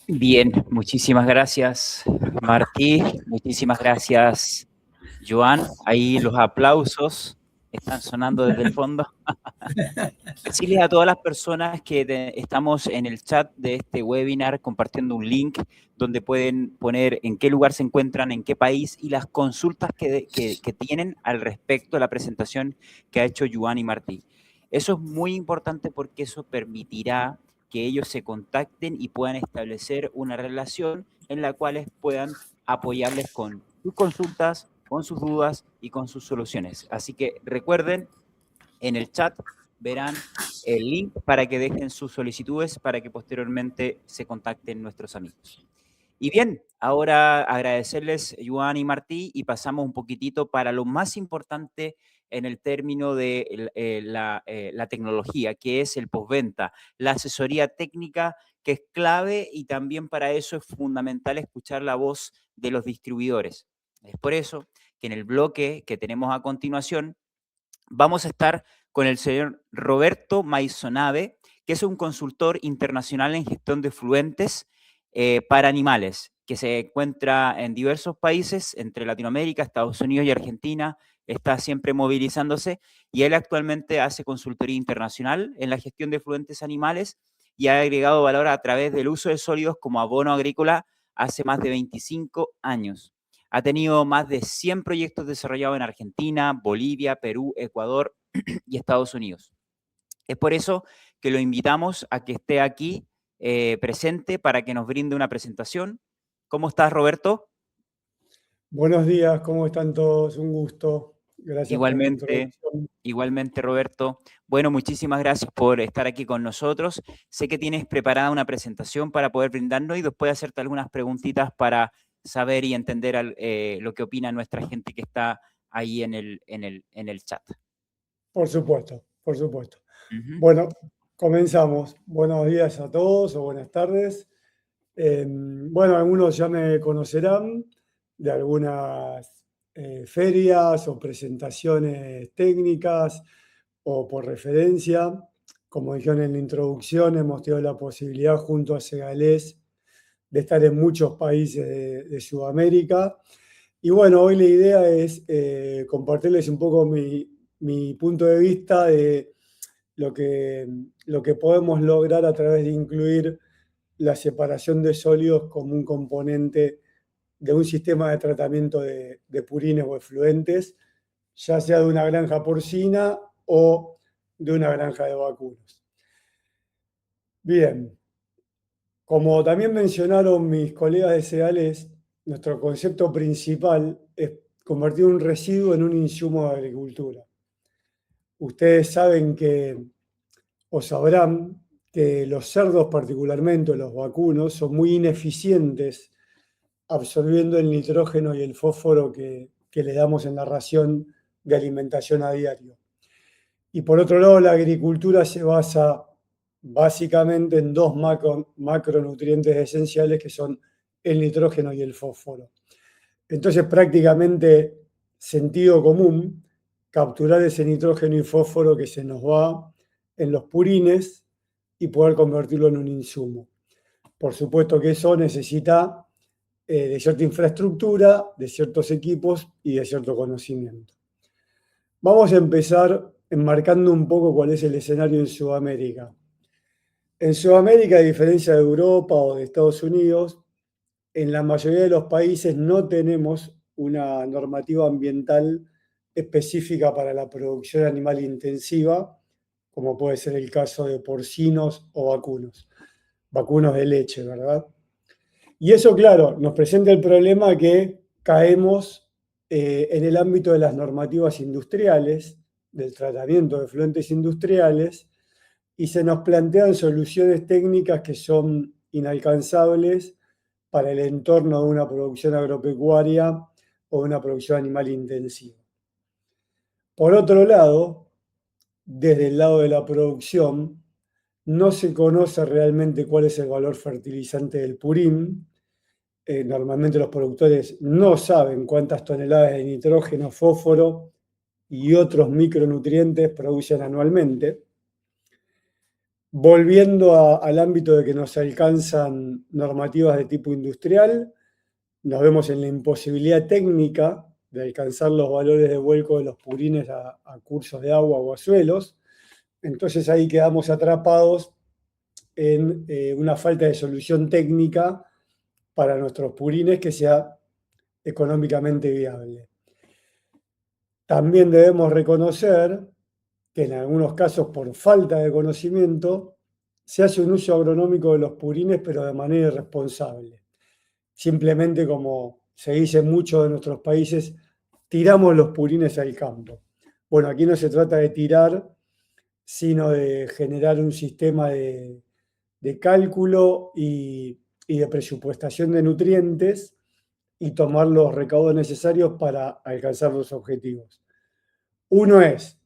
Bien, muchísimas gracias, Martí. Muchísimas gracias, Joan. Ahí los aplausos están sonando desde el fondo. Decirles a todas las personas que estamos en el chat de este webinar compartiendo un link donde pueden poner en qué lugar se encuentran, en qué país y las consultas que tienen al respecto de la presentación que ha hecho Joan y Martí. Eso es muy importante porque eso permitirá que ellos se contacten y puedan establecer una relación en la cual puedan apoyarles con sus consultas, con sus dudas y con sus soluciones. Así que recuerden, en el chat verán el link para que dejen sus solicitudes para que posteriormente se contacten nuestros amigos. Y bien, ahora agradecerles, Joan y Martí, y pasamos un poquitito para lo más importante en el término de la tecnología, que es el postventa, la asesoría técnica, que es clave y también para eso es fundamental escuchar la voz de los distribuidores. Es por eso que en el bloque que tenemos a continuación vamos a estar con el señor Roberto Maisonave, que es un consultor internacional en gestión de efluentes para animales, que se encuentra en diversos países, entre Latinoamérica, Estados Unidos y Argentina, está siempre movilizándose, y él actualmente hace consultoría internacional en la gestión de efluentes animales y ha agregado valor a través del uso de sólidos como abono agrícola hace más de 25 años. Ha tenido más de 100 proyectos desarrollados en Argentina, Bolivia, Perú, Ecuador y Estados Unidos. Es por eso que lo invitamos a que esté aquí presente para que nos brinde una presentación. ¿Cómo estás, Roberto? Buenos días, ¿cómo están todos? Un gusto. Gracias por la introducción. Igualmente, Roberto. Bueno, muchísimas gracias por estar aquí con nosotros. Sé que tienes preparada una presentación para poder brindarnos y después hacerte algunas preguntitas para saber y entender lo que opina nuestra gente que está ahí en el chat. Por supuesto, por supuesto. Bueno, comenzamos. Buenos días a todos o buenas tardes. Bueno, algunos ya me conocerán de algunas ferias o presentaciones técnicas o por referencia. Como dijeron en la introducción, hemos tenido la posibilidad junto a Segalés de estar en muchos países de Sudamérica. Y bueno, hoy la idea es compartirles un poco mi punto de vista de lo que podemos lograr a través de incluir la separación de sólidos como un componente de un sistema de tratamiento de purines o efluentes, ya sea de una granja porcina o de una granja de vacunos. Bien, como también mencionaron mis colegas de Segalés, nuestro concepto principal es convertir un residuo en un insumo de agricultura. Ustedes saben o sabrán que los cerdos, particularmente los vacunos, son muy ineficientes absorbiendo el nitrógeno y el fósforo que que le damos en la ración de alimentación a diario. Y por otro lado, la agricultura se basa básicamente en dos macronutrientes esenciales que son el nitrógeno y el fósforo. Entonces, prácticamente sentido común, capturar ese nitrógeno y fósforo que se nos va en los purines y poder convertirlo en un insumo. Por supuesto que eso necesita de cierta infraestructura, de ciertos equipos y de cierto conocimiento. Vamos a empezar enmarcando un poco cuál es el escenario en Sudamérica. En Sudamérica, a diferencia de Europa o de Estados Unidos, en la mayoría de los países no tenemos una normativa ambiental específica para la producción animal intensiva, como puede ser el caso de porcinos o vacunos de leche, ¿verdad? Y eso, claro, nos presenta el problema que caemos en el ámbito de las normativas industriales, del tratamiento de efluentes industriales, y se nos plantean soluciones técnicas que son inalcanzables para el entorno de una producción agropecuaria o de una producción animal intensiva. Por otro lado, desde el lado de la producción, no se conoce realmente cuál es el valor fertilizante del purín. Normalmente los productores no saben cuántas toneladas de nitrógeno, fósforo y otros micronutrientes producen anualmente. Volviendo al ámbito de que nos alcanzan normativas de tipo industrial, nos vemos en la imposibilidad técnica de alcanzar los valores de vuelco de los purines a cursos de agua o a suelos. Entonces ahí quedamos atrapados en una falta de solución técnica para nuestros purines que sea económicamente viable. También debemos reconocer que en algunos casos, por falta de conocimiento, se hace un uso agronómico de los purines, pero de manera irresponsable. Simplemente, como se dice en muchos de nuestros países, tiramos los purines al campo. Bueno, aquí no se trata de tirar, sino de generar un sistema de cálculo y de presupuestación de nutrientes y tomar los recaudos necesarios para alcanzar los objetivos. Uno es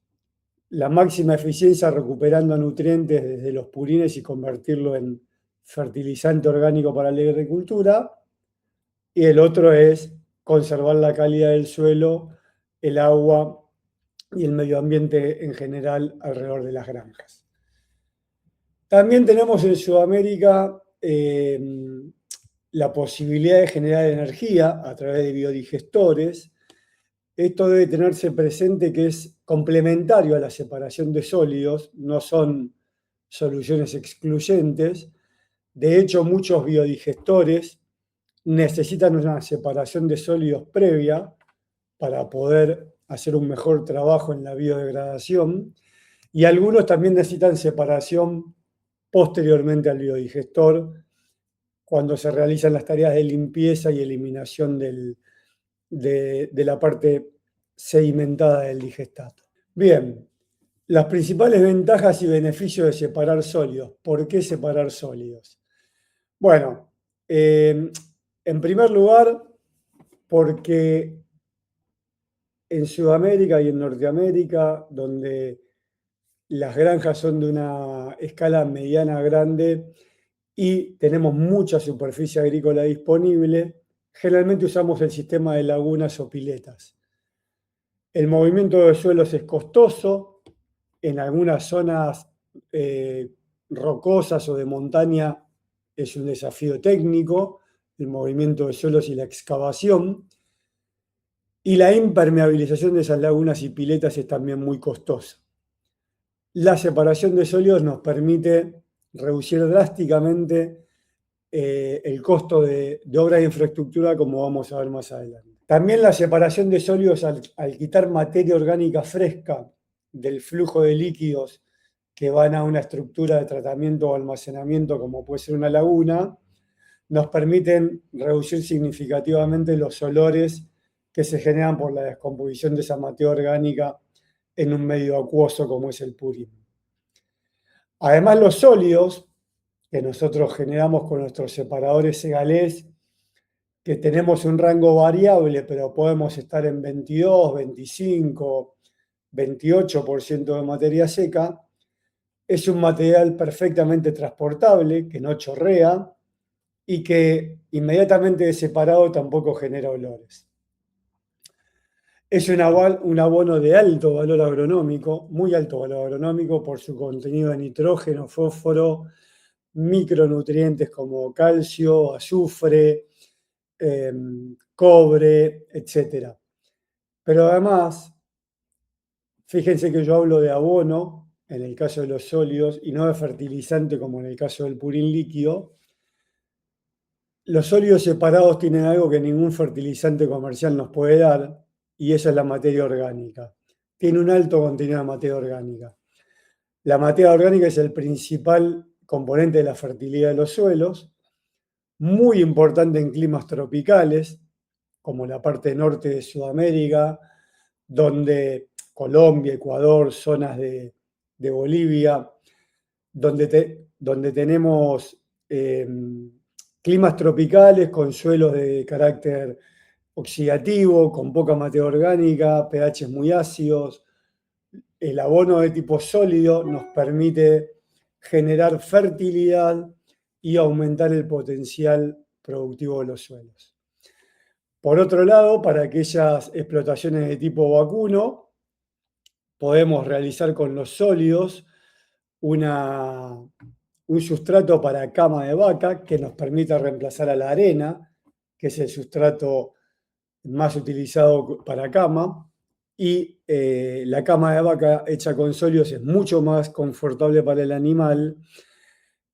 la máxima eficiencia recuperando nutrientes desde los purines y convertirlo en fertilizante orgánico para la agricultura. Y el otro es conservar la calidad del suelo, el agua y el medio ambiente en general alrededor de las granjas. También tenemos en Sudamérica la posibilidad de generar energía a través de biodigestores. Esto debe tenerse presente que es complementario a la separación de sólidos, no son soluciones excluyentes. De hecho, muchos biodigestores necesitan una separación de sólidos previa para poder hacer un mejor trabajo en la biodegradación, y algunos también necesitan separación posteriormente al biodigestor cuando se realizan las tareas de limpieza y eliminación de la parte sedimentada del digestato. Bien, las principales ventajas y beneficios de separar sólidos. ¿Por qué separar sólidos? Bueno, en primer lugar, porque en Sudamérica y en Norteamérica, donde las granjas son de una escala mediana grande y tenemos mucha superficie agrícola disponible, generalmente usamos el sistema de lagunas o piletas. El movimiento de suelos es costoso, en algunas zonas rocosas o de montaña es un desafío técnico, el movimiento de suelos y la excavación, y la impermeabilización de esas lagunas y piletas es también muy costosa. La separación de sólidos nos permite reducir drásticamente el costo de obra de infraestructura, como vamos a ver más adelante. También la separación de sólidos al quitar materia orgánica fresca del flujo de líquidos que van a una estructura de tratamiento o almacenamiento, como puede ser una laguna, nos permiten reducir significativamente los olores que se generan por la descomposición de esa materia orgánica en un medio acuoso como es el purín. Además, los sólidos que nosotros generamos con nuestros separadores segalés que tenemos un rango variable, pero podemos estar en 22, 25, 28% de materia seca. Es un material perfectamente transportable, que no chorrea y que inmediatamente separado tampoco genera olores. Es un abono de alto valor agronómico, muy alto valor agronómico por su contenido de nitrógeno, fósforo, micronutrientes como calcio, azufre, cobre, etc. Pero además, fíjense que yo hablo de abono en el caso de los sólidos y no de fertilizante como en el caso del purín líquido. Los sólidos separados tienen algo que ningún fertilizante comercial nos puede dar, y esa es la materia orgánica. Tiene un alto contenido de materia orgánica. La materia orgánica es el principal componente de la fertilidad de los suelos, muy importante en climas tropicales, como la parte norte de Sudamérica, donde Colombia, Ecuador, zonas de Bolivia, donde tenemos climas tropicales con suelos de carácter oxidativo, con poca materia orgánica, pHs muy ácidos. El abono de tipo sólido nos permite generar fertilidad y aumentar el potencial productivo de los suelos. Por otro lado, para aquellas explotaciones de tipo vacuno, podemos realizar con los sólidos un sustrato para cama de vaca que nos permita reemplazar a la arena, que es el sustrato más utilizado para cama, y la cama de vaca hecha con sólidos es mucho más confortable para el animal,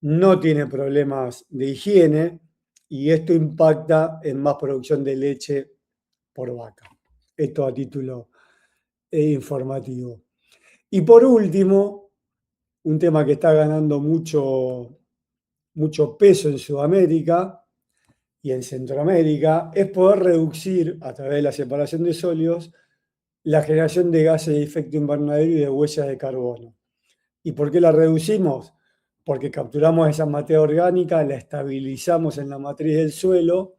no tiene problemas de higiene y esto impacta en más producción de leche por vaca. Esto a título informativo. Y por último, un tema que está ganando mucho peso en Sudamérica y en Centroamérica es poder reducir a través de la separación de sólidos la generación de gases de efecto invernadero y de huellas de carbono. ¿Y por qué la reducimos? Porque capturamos esa materia orgánica, la estabilizamos en la matriz del suelo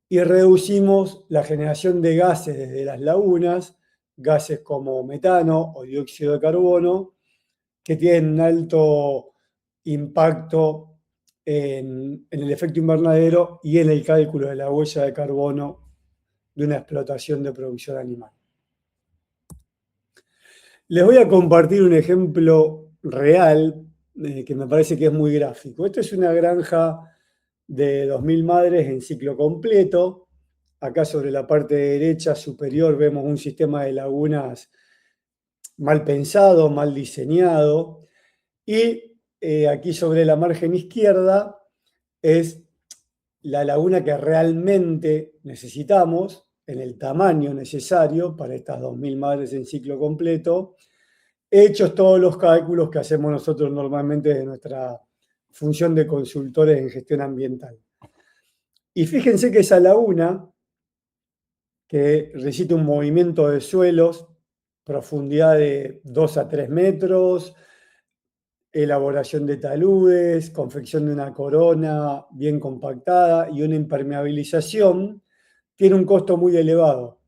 y reducimos la generación de gases desde las lagunas, gases como metano o dióxido de carbono, que tienen un alto impacto en el efecto invernadero y en el cálculo de la huella de carbono de una explotación de producción animal. Les voy a compartir un ejemplo real que me parece que es muy gráfico. Esto es una granja de 2.000 madres en ciclo completo. Acá sobre la parte derecha superior vemos un sistema de lagunas mal pensado, mal diseñado. Y aquí sobre la margen izquierda es la laguna que realmente necesitamos en el tamaño necesario para estas 2.000 madres en ciclo completo, hechos todos los cálculos que hacemos nosotros normalmente de nuestra función de consultores en gestión ambiental. Y fíjense que esa laguna, que recita un movimiento de suelos, profundidad de 2 a 3 metros, elaboración de taludes, confección de una corona bien compactada y una impermeabilización, tiene un costo muy elevado.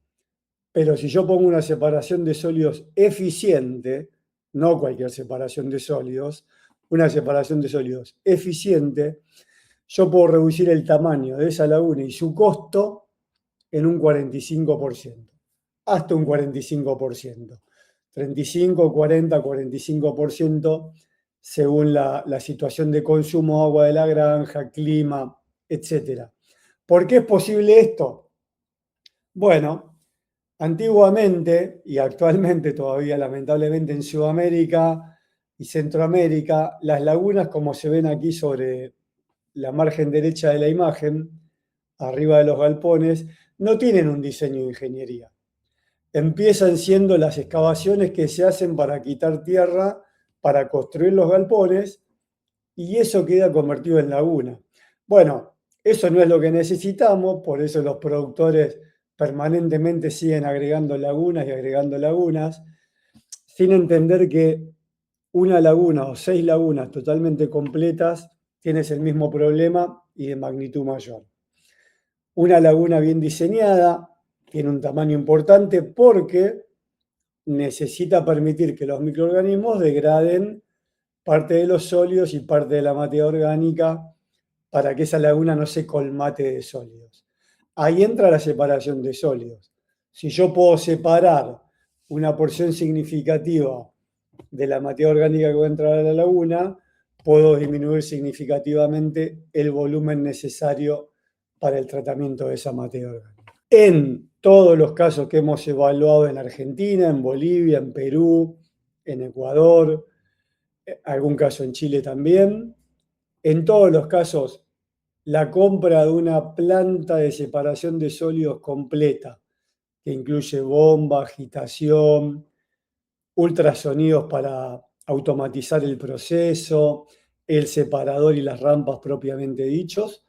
Pero si yo pongo una separación de sólidos eficiente, no cualquier separación de sólidos, una separación de sólidos eficiente, yo puedo reducir el tamaño de esa laguna y su costo en un 45%, hasta un 45%, 35, 40, 45%, según la situación de consumo de agua de la granja, clima, etc. ¿Por qué es posible esto? Bueno, antiguamente y actualmente todavía lamentablemente en Sudamérica y Centroamérica, las lagunas, como se ven aquí sobre la margen derecha de la imagen, arriba de los galpones, no tienen un diseño de ingeniería. Empiezan siendo las excavaciones que se hacen para quitar tierra, para construir los galpones, y eso queda convertido en laguna. Bueno, eso no es lo que necesitamos, por eso los productores permanentemente siguen agregando lagunas, sin entender que una laguna o 6 lagunas totalmente completas tienes el mismo problema y de magnitud mayor. Una laguna bien diseñada tiene un tamaño importante porque necesita permitir que los microorganismos degraden parte de los sólidos y parte de la materia orgánica para que esa laguna no se colmate de sólidos. Ahí entra la separación de sólidos. Si yo puedo separar una porción significativa de la materia orgánica que va a entrar a la laguna, puedo disminuir significativamente el volumen necesario para el tratamiento de esa materia orgánica. En todos los casos que hemos evaluado en Argentina, en Bolivia, en Perú, en Ecuador, algún caso en Chile también, en todos los casos, la compra de una planta de separación de sólidos completa, que incluye bomba, agitación, ultrasonidos para automatizar el proceso, el separador y las rampas propiamente dichos,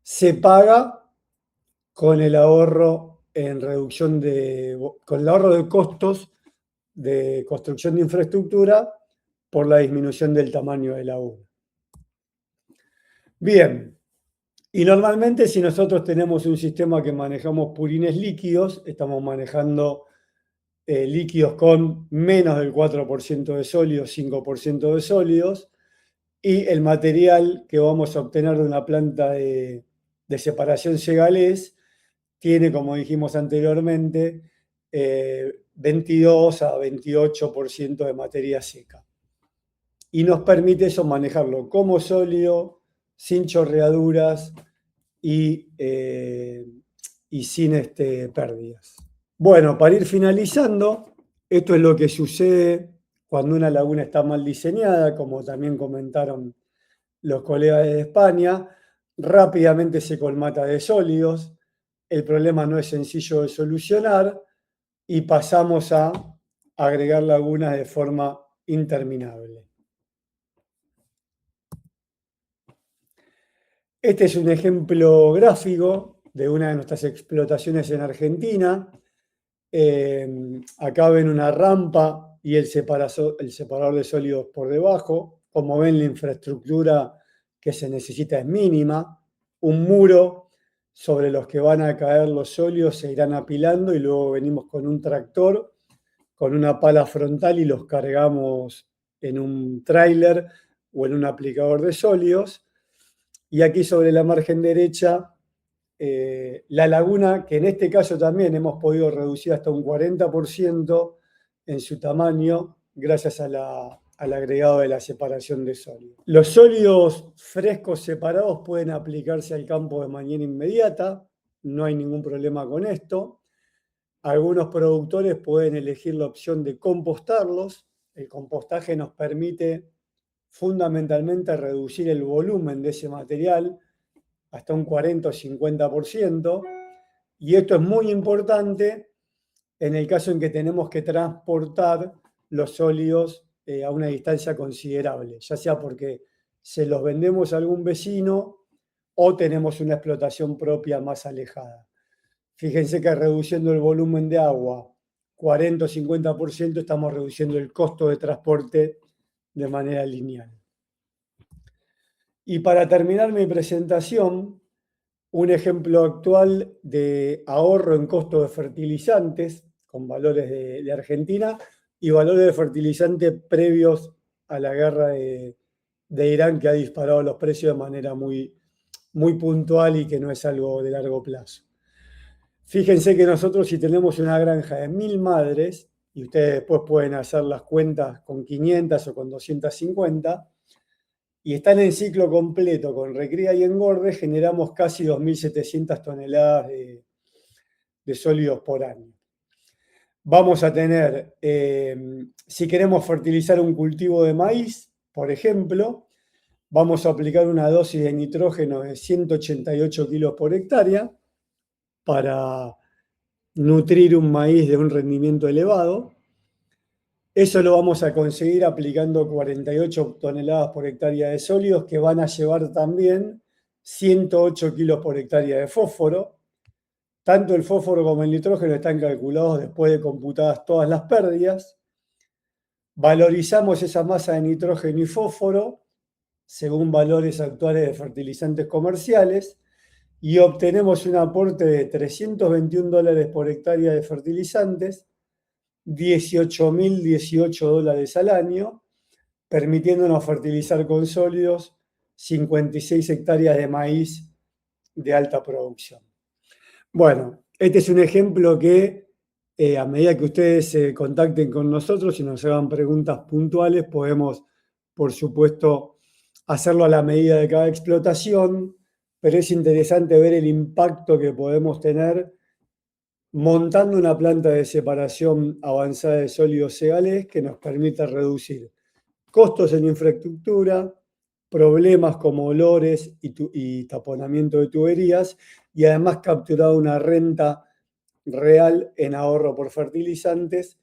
se paga con el ahorro en reducción con el ahorro de costos de construcción de infraestructura por la disminución del tamaño de la laguna. Bien, y normalmente si nosotros tenemos un sistema que manejamos purines líquidos, estamos manejando líquidos con menos del 4% de sólidos, 5% de sólidos, y el material que vamos a obtener de una planta de separación segalés tiene, como dijimos anteriormente, 22 a 28% de materia seca. Y nos permite eso manejarlo como sólido, sin chorreaduras y sin pérdidas. Bueno, para ir finalizando, esto es lo que sucede cuando una laguna está mal diseñada, como también comentaron los colegas de España, rápidamente se colmata de sólidos, el problema no es sencillo de solucionar y pasamos a agregar lagunas de forma interminable. Este es un ejemplo gráfico de una de nuestras explotaciones en Argentina. Acá ven una rampa y el separador de sólidos por debajo. Como ven, la infraestructura que se necesita es mínima. Un muro sobre los que van a caer los sólidos se irán apilando y luego venimos con un tractor, con una pala frontal y los cargamos en un tráiler o en un aplicador de sólidos. Y aquí sobre la margen derecha, la laguna, que en este caso también hemos podido reducir hasta un 40% en su tamaño gracias al agregado de la separación de sólidos. Los sólidos frescos separados pueden aplicarse al campo de manera inmediata, no hay ningún problema con esto. Algunos productores pueden elegir la opción de compostarlos. El compostaje nos permite fundamentalmente reducir el volumen de ese material hasta un 40 o 50%, y esto es muy importante en el caso en que tenemos que transportar los sólidos a una distancia considerable, ya sea porque se los vendemos a algún vecino o tenemos una explotación propia más alejada. Fíjense que reduciendo el volumen de agua 40 o 50%, estamos reduciendo el costo de transporte de manera lineal. Y para terminar mi presentación, un ejemplo actual de ahorro en costo de fertilizantes con valores de Argentina y valores de fertilizantes previos a la guerra de Irán, que ha disparado los precios de manera muy puntual y que no es algo de largo plazo. Fíjense que nosotros, si tenemos una granja de 1000 madres, y ustedes después pueden hacer las cuentas con 500 o con 250, y están en ciclo completo con recría y engorde, generamos casi 2.700 toneladas de sólidos por año. Vamos a tener, si queremos fertilizar un cultivo de maíz, por ejemplo, vamos a aplicar una dosis de nitrógeno de 188 kilos por hectárea para nutrir un maíz de un rendimiento elevado. Eso lo vamos a conseguir aplicando 48 toneladas por hectárea de sólidos, que van a llevar también 108 kilos por hectárea de fósforo. Tanto el fósforo como el nitrógeno están calculados después de computadas todas las pérdidas. Valorizamos esa masa de nitrógeno y fósforo según valores actuales de fertilizantes comerciales y obtenemos un aporte de $321 por hectárea de fertilizantes, $18.018 al año, permitiéndonos fertilizar con sólidos 56 hectáreas de maíz de alta producción. Bueno, este es un ejemplo que a medida que ustedes se contacten con nosotros y nos hagan preguntas puntuales, podemos, por supuesto, hacerlo a la medida de cada explotación, pero es interesante ver el impacto que podemos tener montando una planta de separación avanzada de sólidos segales que nos permita reducir costos en infraestructura, problemas como olores y taponamiento de tuberías, y además capturar una renta real en ahorro por fertilizantes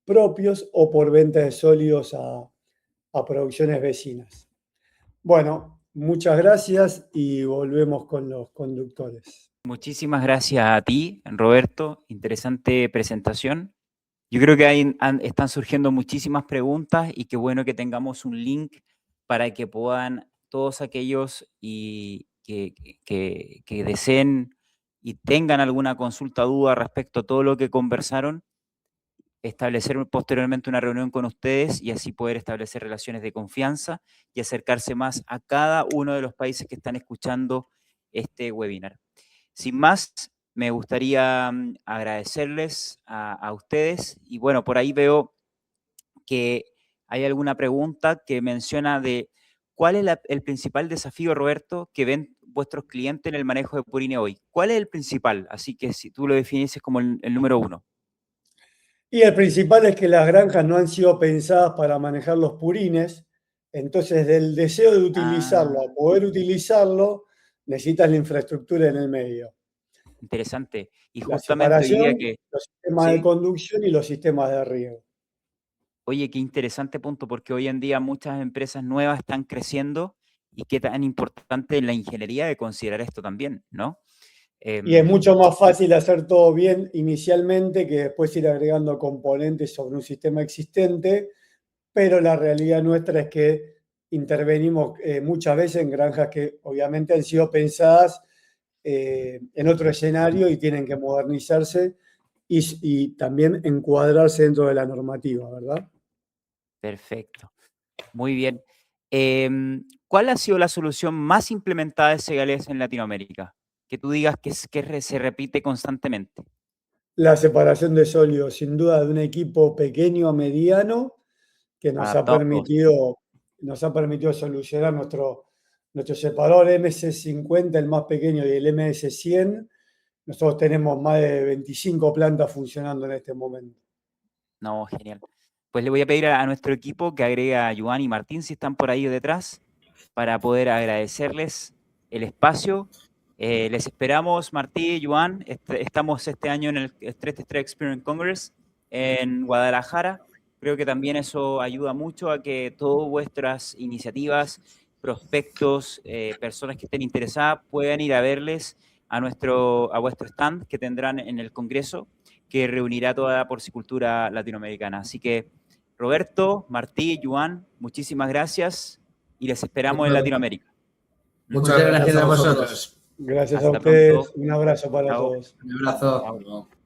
propios o por venta de sólidos a producciones vecinas. Bueno, muchas gracias y volvemos con los conductores. Muchísimas gracias a ti, Roberto. Interesante presentación. Yo creo que ahí están surgiendo muchísimas preguntas y qué bueno que tengamos un link para que puedan todos aquellos que deseen y tengan alguna consulta o duda respecto a todo lo que conversaron, establecer posteriormente una reunión con ustedes y así poder establecer relaciones de confianza y acercarse más a cada uno de los países que están escuchando este webinar. Sin más, me gustaría agradecerles a ustedes y bueno, por ahí veo que hay alguna pregunta que menciona de cuál es el principal desafío, Roberto, que ven vuestros clientes en el manejo de purine hoy. ¿Cuál es el principal? Así que si tú lo definieses como el número uno. Y el principal es que las granjas no han sido pensadas para manejar los purines, entonces del deseo de utilizarlo a poder utilizarlo, necesitas la infraestructura en el medio. Interesante. Y La justamente hoy día separación, que... los sistemas ¿sí? de conducción y los sistemas de riego. Oye, qué interesante punto, porque hoy en día muchas empresas nuevas están creciendo y qué tan importante es la ingeniería de considerar esto también, ¿no? Y es mucho más fácil hacer todo bien inicialmente que después ir agregando componentes sobre un sistema existente, pero la realidad nuestra es que intervenimos muchas veces en granjas que obviamente han sido pensadas en otro escenario y tienen que modernizarse y también encuadrarse dentro de la normativa, ¿verdad? Perfecto. Muy bien. ¿Cuál ha sido la solución más implementada de Segales en Latinoamérica? Que tú digas que se repite constantemente. La separación de sólidos, sin duda, de un equipo pequeño a mediano que nos ha Adaptado a todos. permitido solucionar nuestro separador MS50, el más pequeño, y el MS100. Nosotros tenemos más de 25 plantas funcionando en este momento. No, genial. Pues le voy a pedir a nuestro equipo que agregue a Joan y Martín, si están por ahí detrás, para poder agradecerles el espacio. Les esperamos, Martí y Joan. Estamos este año en el 333 Experience Congress en Guadalajara. Creo que también eso ayuda mucho a que todas vuestras iniciativas, prospectos, personas que estén interesadas, puedan ir a verles a vuestro stand que tendrán en el Congreso, que reunirá toda la porcicultura latinoamericana. Así que, Roberto, Martí, Joan, muchísimas gracias y les esperamos en Latinoamérica. Muchas gracias a vosotros. Gracias Hasta a ustedes. pronto. Un abrazo para Chao. todos. Un abrazo. Chao.